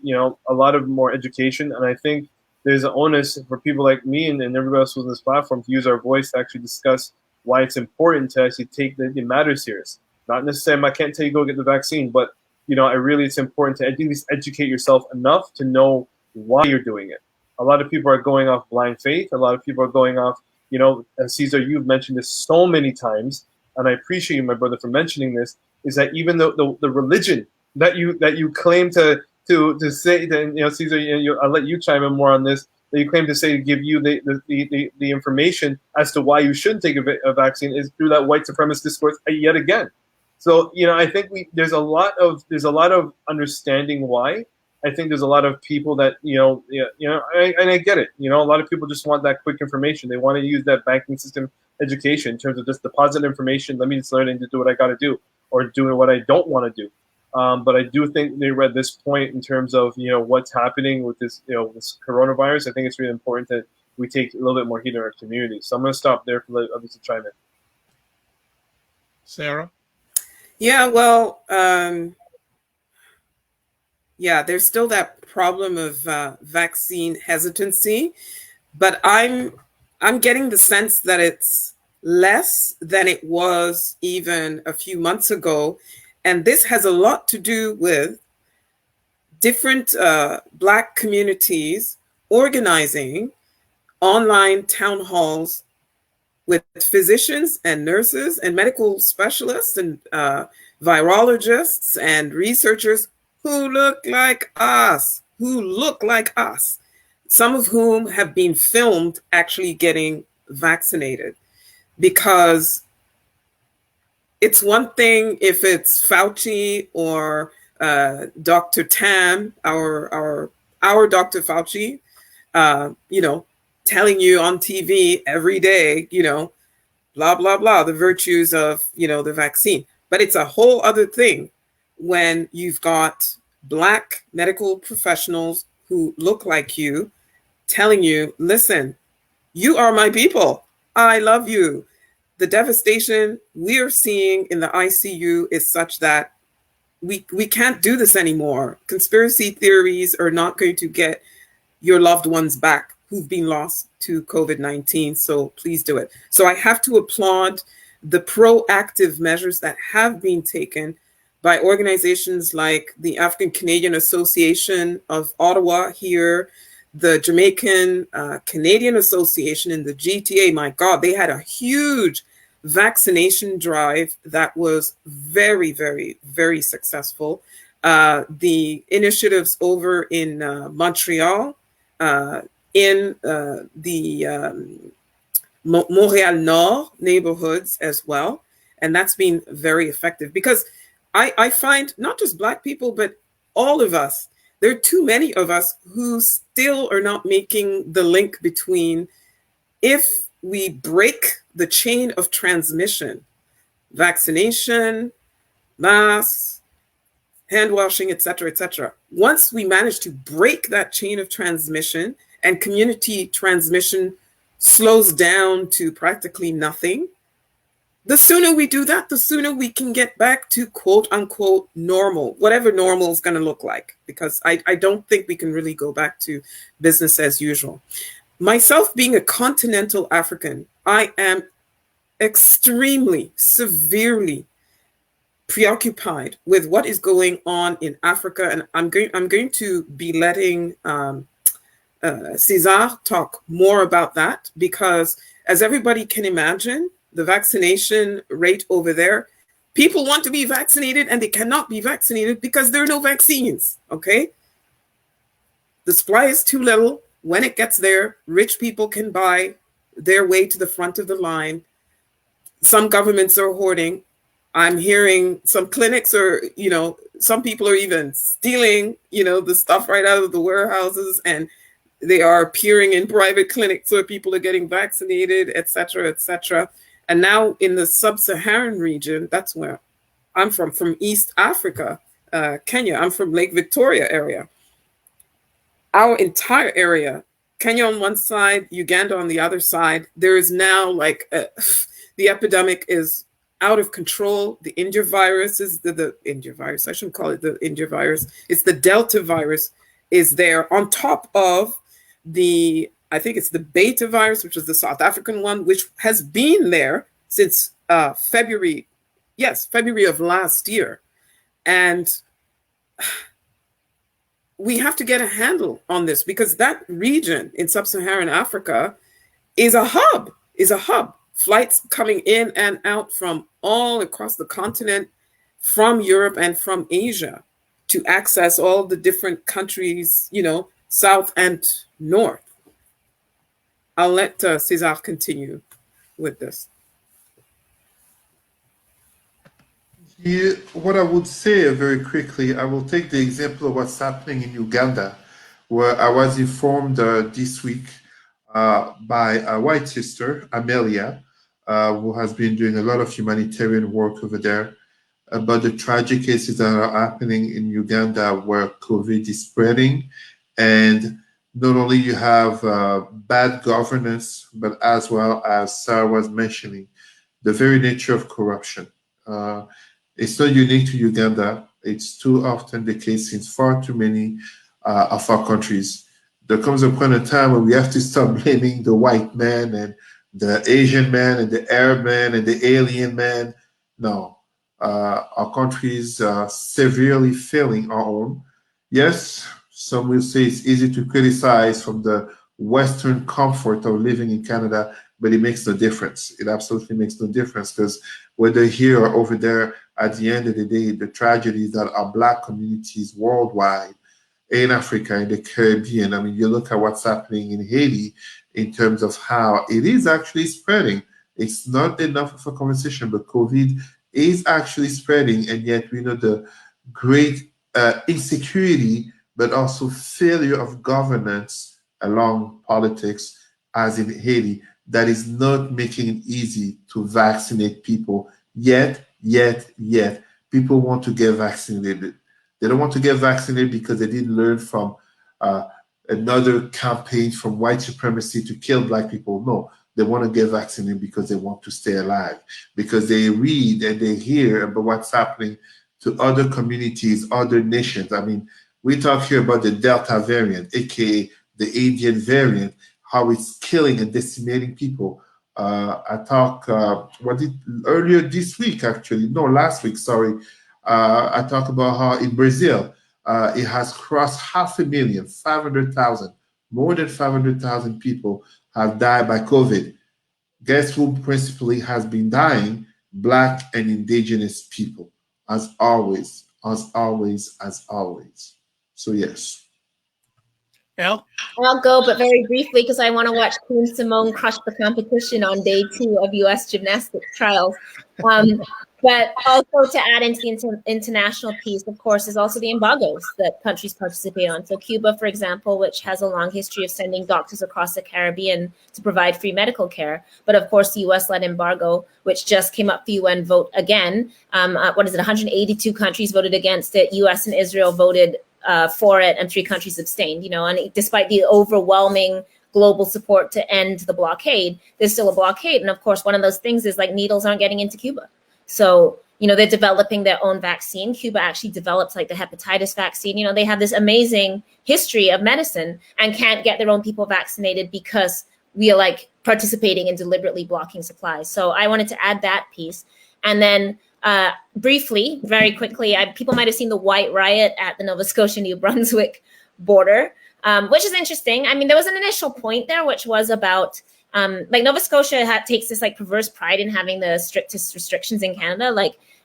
a lot of more education, and I think there's an onus for people like me and everybody else who's on this platform to use our voice to actually discuss why it's important to actually take the matter serious. Not necessarily, I can't tell you go get the vaccine, but it's important to at least educate yourself enough to know why you're doing it. A lot of people are going off blind faith. A lot of people are going off, and Cesar, you've mentioned this so many times, and I appreciate you, my brother, for mentioning this, is that even the religion that you claim to say, then Cesar, I'll let you chime in more on this, that you claim to say to give you the information as to why you shouldn't take a vaccine is through that white supremacist discourse yet again. So I think there's a lot of understanding why. I think there's a lot of people that and I get it. A lot of people just want that quick information. They want to use that banking system education in terms of just deposit information. Let me just learn and do what I got to do, or doing what I don't want to do. But I do think they read this point in terms of what's happening with this this coronavirus. I think it's really important that we take a little bit more heed in our community. So I'm going to stop there for others to chime in. Sarah? Yeah, well, there's still that problem of vaccine hesitancy, but I'm getting the sense that it's less than it was even a few months ago. And this has a lot to do with different Black communities organizing online town halls with physicians and nurses and medical specialists and virologists and researchers who look like us, some of whom have been filmed actually getting vaccinated. Because it's one thing if it's Fauci or Dr. Tam, our Dr. Fauci, telling you on TV every day, blah, blah, blah, the virtues of, the vaccine. But it's a whole other thing when you've got Black medical professionals who look like you telling you, listen, you are my people. I love you. The devastation we're seeing in the ICU is such that we can't do this anymore. Conspiracy theories are not going to get your loved ones back who've been lost to COVID-19. So please do it. So I have to applaud the proactive measures that have been taken by organizations like the African Canadian Association of Ottawa here, the Jamaican Canadian Association in the GTA. My God, they had a huge vaccination drive that was very, very, very successful. The initiatives over in Montreal, in the Montreal Nord neighborhoods as well. And that's been very effective because I find not just Black people, but all of us, there are too many of us who still are not making the link between if we break the chain of transmission, vaccination, masks, hand washing, et cetera, once we manage to break that chain of transmission and community transmission slows down to practically nothing, the sooner we do that, the sooner we can get back to quote unquote normal, whatever normal is going to look like, because I don't think we can really go back to business as usual. Myself being a continental African, I am extremely, severely preoccupied with what is going on in Africa. And I'm going to be letting Cesar talk more about that, because as everybody can imagine, the vaccination rate over there, people want to be vaccinated and they cannot be vaccinated because there are no vaccines, okay? The supply is too little. When it gets there, rich people can buy their way to the front of the line. Some governments are hoarding. I'm hearing some clinics are, some people are even stealing, the stuff right out of the warehouses, and they are appearing in private clinics where people are getting vaccinated, et cetera, et cetera. And now in the sub-Saharan region, that's where I'm from East Africa, Kenya. I'm from Lake Victoria area. our entire area, Kenya on one side, Uganda on the other side, there is now like the epidemic is out of control. The India virus is the India virus. I shouldn't call it the India virus. It's the Delta virus is there on top of I think it's the Beta virus, which is the South African one, which has been there since February of last year. And we have to get a handle on this because that region in sub-Saharan Africa is a hub. Flights coming in and out from all across the continent, from Europe and from Asia, to access all the different countries, south and north. I'll let Cesar continue with this. What I would say very quickly, I will take the example of what's happening in Uganda, where I was informed this week by a white sister, Amelia, who has been doing a lot of humanitarian work over there, about the tragic cases that are happening in Uganda where COVID is spreading. And not only you have bad governance, but as well as Sarah was mentioning, the very nature of corruption. It's not unique to Uganda. It's too often the case in far too many of our countries. There comes a point in time where we have to stop blaming the white man and the Asian man and the Arab man and the alien man. No, our countries are severely failing our own. Yes, some will say it's easy to criticize from the Western comfort of living in Canada, but it makes no difference. It absolutely makes no difference because whether here or over there, at the end of the day, the tragedies that our Black communities worldwide, in Africa, in the Caribbean, I mean, you look at what's happening in Haiti in terms of how it is actually spreading. It's not enough of a conversation, but COVID is actually spreading, and yet we know the great insecurity, but also failure of governance along politics, as in Haiti, that is not making it easy to vaccinate people. Yet, people want to get vaccinated. They don't want to get vaccinated because they didn't learn from another campaign from white supremacy to kill Black people. No, they want to get vaccinated because they want to stay alive, because they read and they hear about what's happening to other communities, other nations. I mean, we talk here about the Delta variant, aka the Indian variant, how it's killing and decimating people. I talked earlier this week, actually, no, last week, sorry. I talked about how in Brazil, it has crossed 500,000, 500,000, more than 500,000 people have died by COVID. Guess who principally has been dying? Black and indigenous people, as always. So yes. Elle? I'll go, but very briefly, because I want to watch Queen Simone crush the competition on day 2 of U.S. gymnastics trials. But also to add into the international piece, of course, is also the embargoes that countries participate on. So Cuba, for example, which has a long history of sending doctors across the Caribbean to provide free medical care. But of course, the US-led embargo, which just came up for UN vote again. 182 countries voted against it. US and Israel voted for it, and 3 countries abstained. And despite the overwhelming global support to end the blockade, there's still a blockade. And of course, one of those things is like needles aren't getting into Cuba. So, they're developing their own vaccine. Cuba actually develops like the hepatitis vaccine. They have this amazing history of medicine and can't get their own people vaccinated because we are like participating in deliberately blocking supplies. So I wanted to add that piece. And then briefly, very quickly, people might have seen the white riot at the Nova Scotia-New Brunswick border, which is interesting. I mean, there was an initial point there, which was about Nova Scotia takes this like perverse pride in having the strictest restrictions in Canada,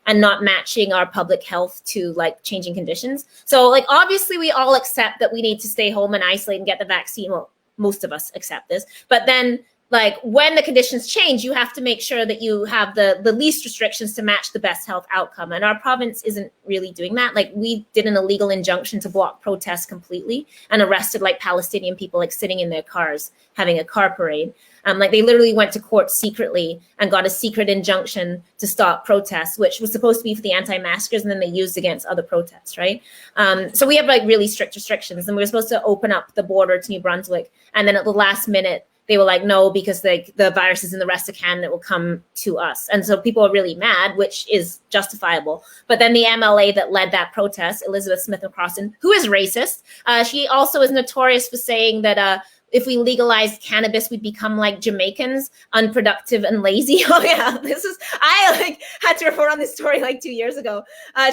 and not matching our public health to like changing conditions. So like, obviously we all accept that we need to stay home and isolate and get the vaccine. Well, most of us accept this, but then like when the conditions change, you have to make sure that you have the least restrictions to match the best health outcome. And our province isn't really doing that. Like we did an illegal injunction to block protests completely and arrested like Palestinian people, like sitting in their cars, having a car parade. Like they literally went to court secretly and got a secret injunction to stop protests, which was supposed to be for the anti-maskers, and then they used against other protests, right? So we have like really strict restrictions, and we were supposed to open up the border to New Brunswick. And then at the last minute, they were like, no, because the virus is in the rest of Canada, it will come to us. And so people are really mad, which is justifiable. But then the MLA that led that protest, Elizabeth Smith-McCrossan, who is racist, she also is notorious for saying that if we legalized cannabis, we'd become like Jamaicans, unproductive and lazy. Oh yeah, I like had to report on this story like 2 years ago.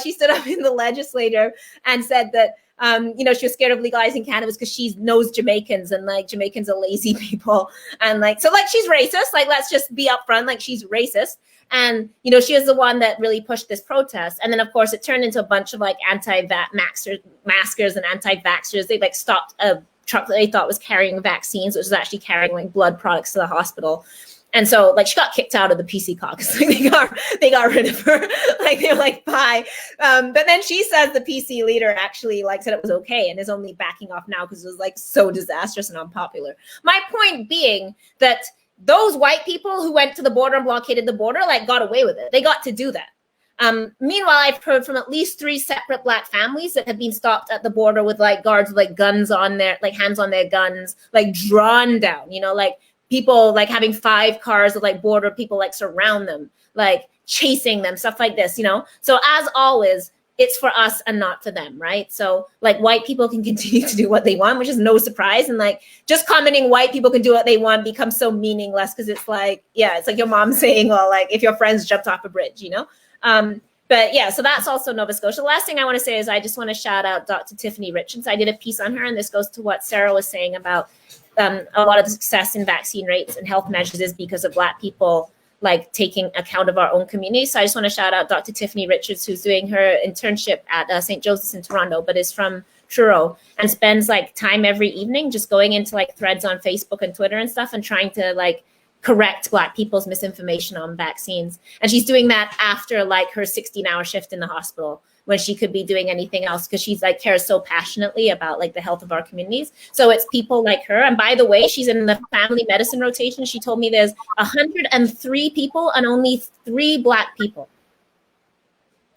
She stood up in the legislature and said that she was scared of legalizing cannabis because she knows Jamaicans, and like Jamaicans are lazy people. And like, so like she's racist, like let's just be upfront, like she's racist. And, she was the one that really pushed this protest. And then of course it turned into a bunch of like anti-maskers and anti-vaxxers. They like stopped a truck that they thought was carrying vaccines, which was actually carrying like blood products to the hospital. And so like she got kicked out of the PC caucus. Like, they got rid of her. Like they were like, bye. But then she says the PC leader actually like said it was okay and is only backing off now because it was like so disastrous and unpopular. My point being that those white people who went to the border and blockaded the border like got away with it. They got to do that. Meanwhile, I've heard from at least 3 separate Black families that have been stopped at the border with like guards with like guns on their, like hands on their guns, like drawn down, like people like having 5 cars with like border people like surround them, like chasing them, stuff like this, So as always, it's for us and not for them, right? So like white people can continue to do what they want, which is no surprise. And like just commenting white people can do what they want becomes so meaningless because it's like, yeah, it's like your mom saying, well, like if your friends jumped off a bridge, But yeah, so that's also Nova Scotia. The last thing I want to say is I just want to shout out Dr. Tiffany Richards. I did a piece on her, and this goes to what Sarah was saying about a lot of the success in vaccine rates and health measures is because of Black people like taking account of our own community. So I just want to shout out Dr. Tiffany Richards, who's doing her internship at St. Joseph's in Toronto, but is from Truro and spends like time every evening just going into like threads on Facebook and Twitter and stuff and trying to like correct Black people's misinformation on vaccines. And she's doing that after like her 16-hour shift in the hospital when she could be doing anything else because she's like cares so passionately about like the health of our communities. So it's people like her. And by the way, she's in the family medicine rotation. She told me there's 103 people and only 3 Black people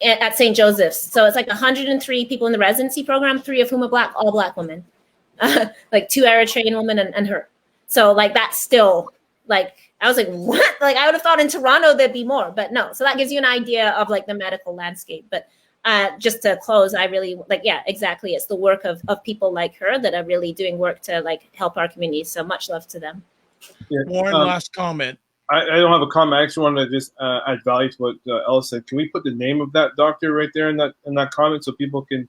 at St. Joseph's. So it's like 103 people in the residency program, 3 of whom are Black, all Black women, like 2 Eritrean women and her. So like that's still like, I was like, what? Like I would have thought in Toronto there'd be more, but no. So that gives you an idea of like the medical landscape. But just to close, I really like, yeah, exactly. It's the work of people like her that are really doing work to like help our community. So much love to them. Yeah. Warren, last comment. I don't have a comment. I actually wanted to just add value to what Ella said. Can we put the name of that doctor right there in that comment so people can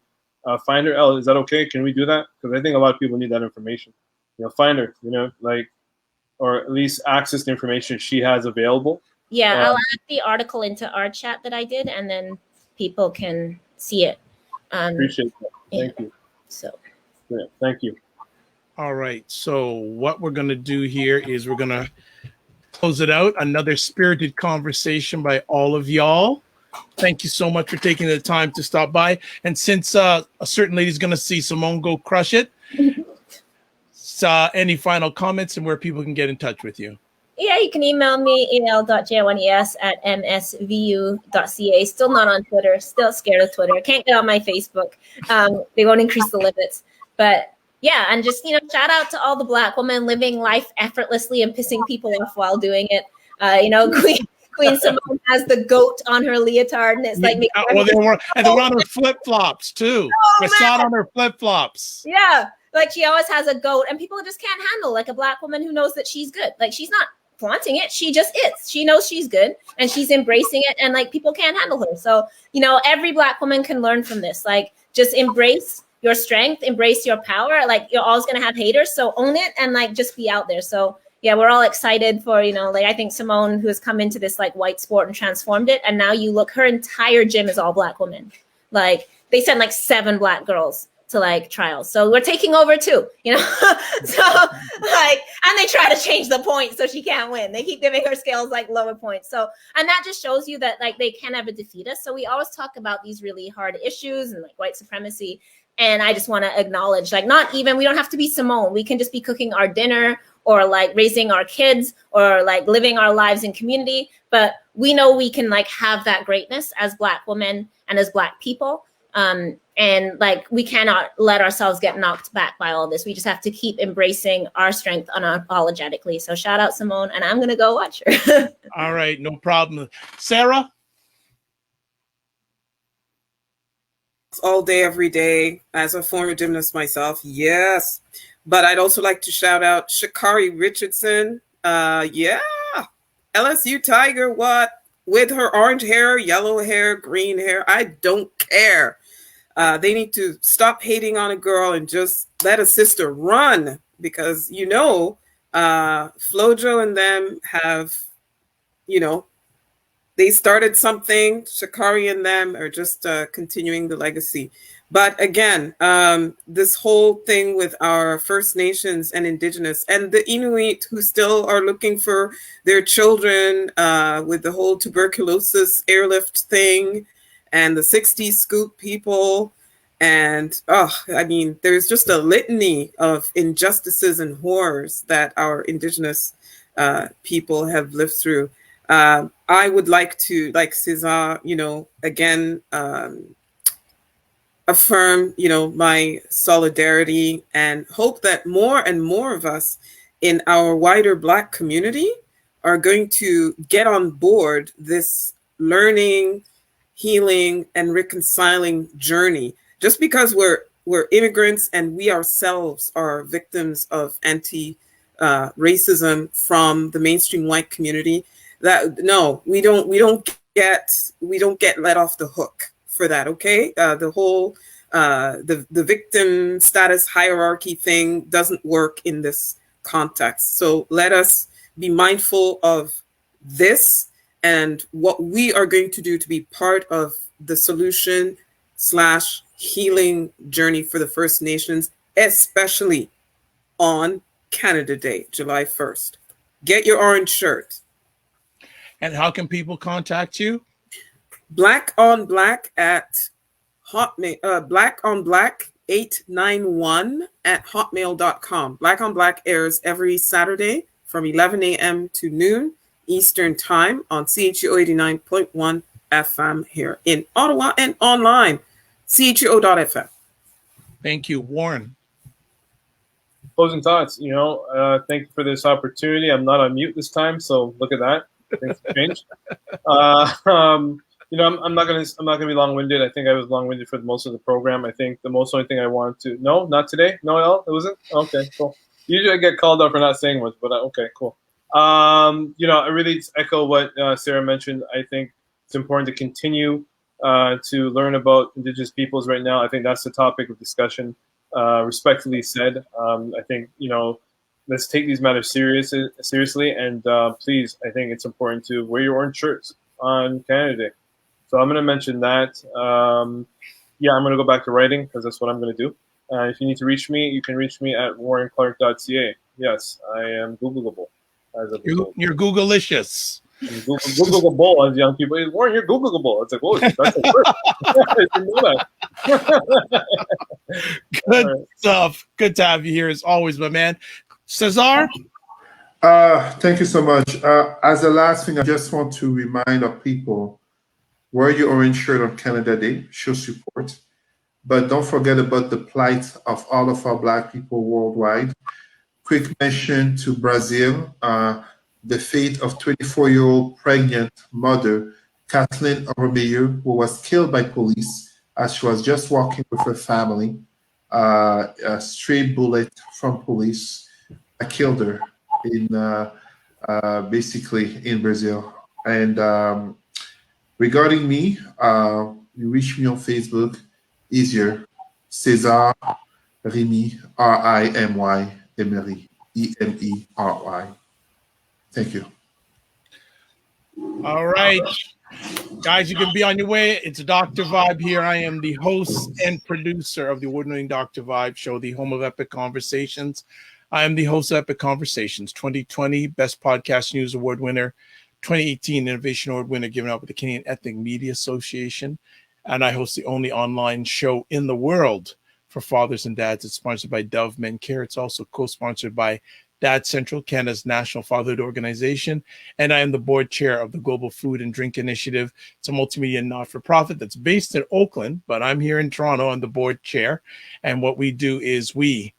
find her? Ella, is that okay? Can we do that? Because I think a lot of people need that information. Find her. Like, or at least access the information she has available. Yeah, I'll add the article into our chat that I did, and then people can see it. Appreciate that. Thank you. So, yeah, thank you. All right. So what we're going to do here is we're going to close it out. Another spirited conversation by all of y'all. Thank you so much for taking the time to stop by. And since a certain lady's going to see Simone go crush it, any final comments and where people can get in touch with you? Yeah, you can email me, email.j1es@msvu.ca. Still not on Twitter. Still scared of Twitter. Can't get on my Facebook. They won't increase the limits. But yeah, and just, shout out to all the Black women living life effortlessly and pissing people off while doing it. Queen Simone has the goat on her leotard, and it's like, they were on her flip flops too. I saw it on her flip flops. Yeah, like she always has a goat, and people just can't handle like a Black woman who knows that she's good. Like she's not flaunting it; she just is. She knows she's good, and she's embracing it, and like people can't handle her. So every Black woman can learn from this. Like just embrace your strength, embrace your power. Like you're always gonna have haters, so own it and like just be out there. So. Yeah, we're all excited for, I think Simone, who has come into this like white sport and transformed it. And now you look, her entire gym is all Black women. Like they sent like 7 Black girls to like trials. So we're taking over too, So like, and And they try to change the point so she can't win. They keep giving her scales like lower points. So, and that just shows you that like they can never defeat us. So we always talk about these really hard issues and like white supremacy. And I just want to acknowledge, like, not even, we don't have to be Simone. We can just be cooking our dinner or like raising our kids or like living our lives in community. But we know we can like have that greatness as Black women and as Black people. And like, we cannot let ourselves get knocked back by all this. We just have to keep embracing our strength unapologetically. So shout out Simone, and I'm going to go watch her. All right, no problem. Sarah? All day, every day, as a former gymnast myself, yes. But I'd also like to shout out Sha'Carri Richardson. Yeah, LSU Tiger, what? With her orange hair, yellow hair, green hair, I don't care. They need to stop hating on a girl and just let a sister run, because, you know, Flojo and them have, you know, they started something. Sha'Carri and them are just continuing the legacy. But again, this whole thing with our First Nations and Indigenous and the Inuit who still are looking for their children with the whole tuberculosis airlift thing and the 60s scoop people. And, I mean, there's just a litany of injustices and horrors that our Indigenous people have lived through. I would like to, like Cesar, you know, again, affirm, you know, my solidarity and hope that more and more of us in our wider Black community are going to get on board this learning, healing, and reconciling journey. Just because we're immigrants and we ourselves are victims of anti-racism from the mainstream white community, that no, we don't get let off the hook for that. Okay, the whole the victim status hierarchy thing doesn't work in this context. So let us be mindful of this and what we are going to do to be part of the solution / healing journey for the First Nations, especially on Canada Day, July 1st. Get your orange shirt. And how can people contact you? Black on Black at Hotmail, Black on Black 891 at hotmail.com. Black on Black airs every Saturday from 11 a.m. to noon Eastern Time on CHEO 89.1 FM here in Ottawa and online, CHEO.FM. Thank you. Warren. Closing thoughts, you know, thank you for this opportunity. I'm not on mute this time, so look at that. Things have changed. You know, I'm not gonna be long-winded. I think I was long-winded for most of the program. I think the only thing I wanted to not today. No, it wasn't. Okay, cool. Usually I get called out for not saying much, but okay, cool. You know, I really echo what Sarah mentioned. I think it's important to continue to learn about Indigenous peoples right now. I think that's the topic of discussion. Respectfully said, I think, you know, let's take these matters seriously, and please, I think it's important to wear your orange shirts on Canada Day. So I'm going to mention that. Yeah, I'm going to go back to writing because that's what I'm going to do. If you need to reach me, you can reach me at warrenclarke.ca. Yes, I am Googleable. You're Googleicious. Googleable, as young people. Warren, you're Googleable. It's like, whoa, that's a word. I didn't know that. Good stuff. Good to have you here as always, my man. Cesar? Thank you so much. As a last thing, I just want to remind our people, wear your orange shirt on Canada Day, show support. But don't forget about the plight of all of our Black people worldwide. Quick mention to Brazil, the fate of 24-year-old pregnant mother, Kathleen Romeo, who was killed by police as she was just walking with her family. A stray bullet from police killed her basically in Brazil. And regarding me, you reach me on Facebook, easier, Cesar Remy, R-I-M-Y, Emery, E-M-E-R-Y. Thank you. All right. Guys, you can be on your way. It's Dr. Vibe here. I am the host and producer of the award-winning Dr. Vibe show, the home of epic conversations. I am the host of Epic Conversations, 2020 Best Podcast News Award winner, 2018 Innovation Award winner given out by the Canadian Ethnic Media Association. And I host the only online show in the world for fathers and dads. It's sponsored by Dove Men Care. It's also co-sponsored by Dad Central, Canada's national fatherhood organization. And I am the board chair of the Global Food and Drink Initiative. It's a multimedia not-for-profit that's based in Oakland, but I'm here in Toronto. I'm the board chair. And what we do is we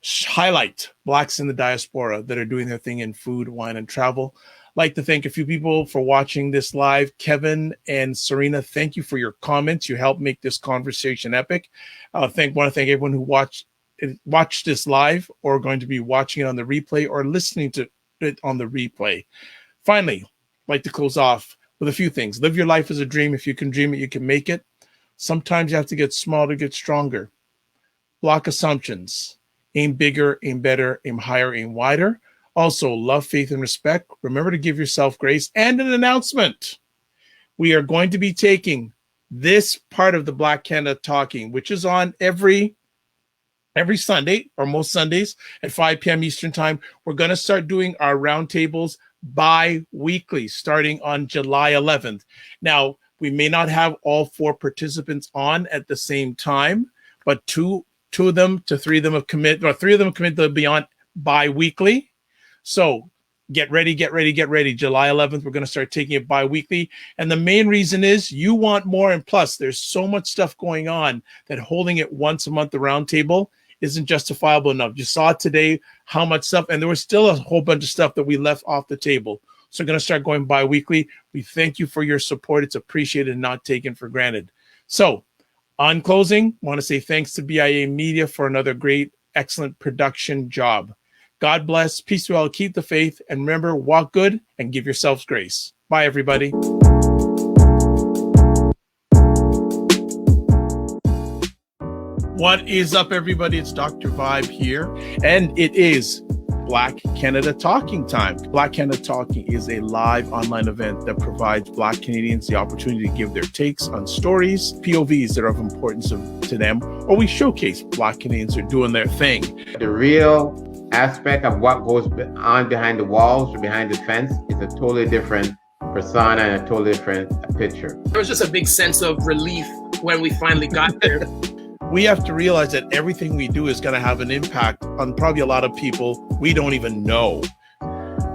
highlight Blacks in the diaspora that are doing their thing in food, wine, and travel. I'd like to thank a few people for watching this live. Kevin and Serena, thank you for your comments. You helped make this conversation epic. I want to thank everyone who watched this live or going to be watching it on the replay or listening to it on the replay. Finally, I'd like to close off with a few things. Live your life as a dream. If you can dream it, you can make it. Sometimes you have to get small to get stronger. Block assumptions. Aim bigger, aim better, aim higher, aim wider. Also, love, faith, and respect. Remember to give yourself grace. And an announcement. We are going to be taking this part of the Black Canada Talking, which is on every Sunday or most Sundays at 5 p.m. Eastern Time. We're going to start doing our roundtables bi-weekly starting on July 11th. Now, we may not have all 4 participants on at the same time, but two of them to 3 of them have committed, or 3 of them have committed to be on bi-weekly. So get ready. July 11th, we're going to start taking it bi-weekly. And the main reason is you want more. And plus, there's so much stuff going on that holding it once a month, the roundtable, isn't justifiable enough. You saw today how much stuff, and there was still a whole bunch of stuff that we left off the table. So we're going to start going bi-weekly. We thank you for your support. It's appreciated and not taken for granted. So on closing, I want to say thanks to BIA Media for another great, excellent production job. God bless, peace to all, keep the faith, and remember, walk good and give yourselves grace. Bye, everybody. What is up, everybody? It's Dr. Vibe here, and it is Black Canada Talking time. Black Canada Talking is a live online event that provides Black Canadians the opportunity to give their takes on stories, POVs that are of importance to them, or we showcase Black Canadians who are doing their thing. The real aspect of what goes on behind the walls or behind the fence is a totally different persona and a totally different picture. There was just a big sense of relief when we finally got there. We have to realize that everything we do is going to have an impact on probably a lot of people we don't even know.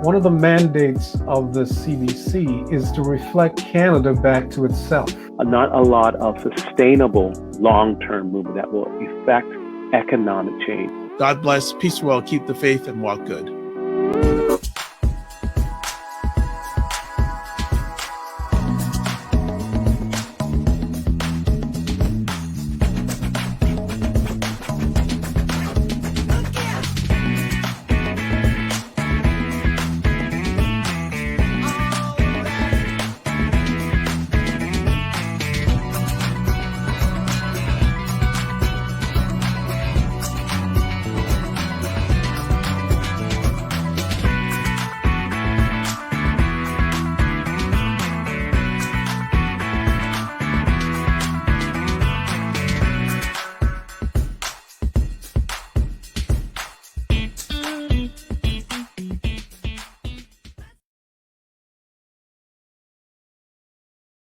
One of the mandates of the CBC is to reflect Canada back to itself. Not a lot of sustainable long-term movement that will effect economic change. God bless, peace well, keep the faith, and walk good.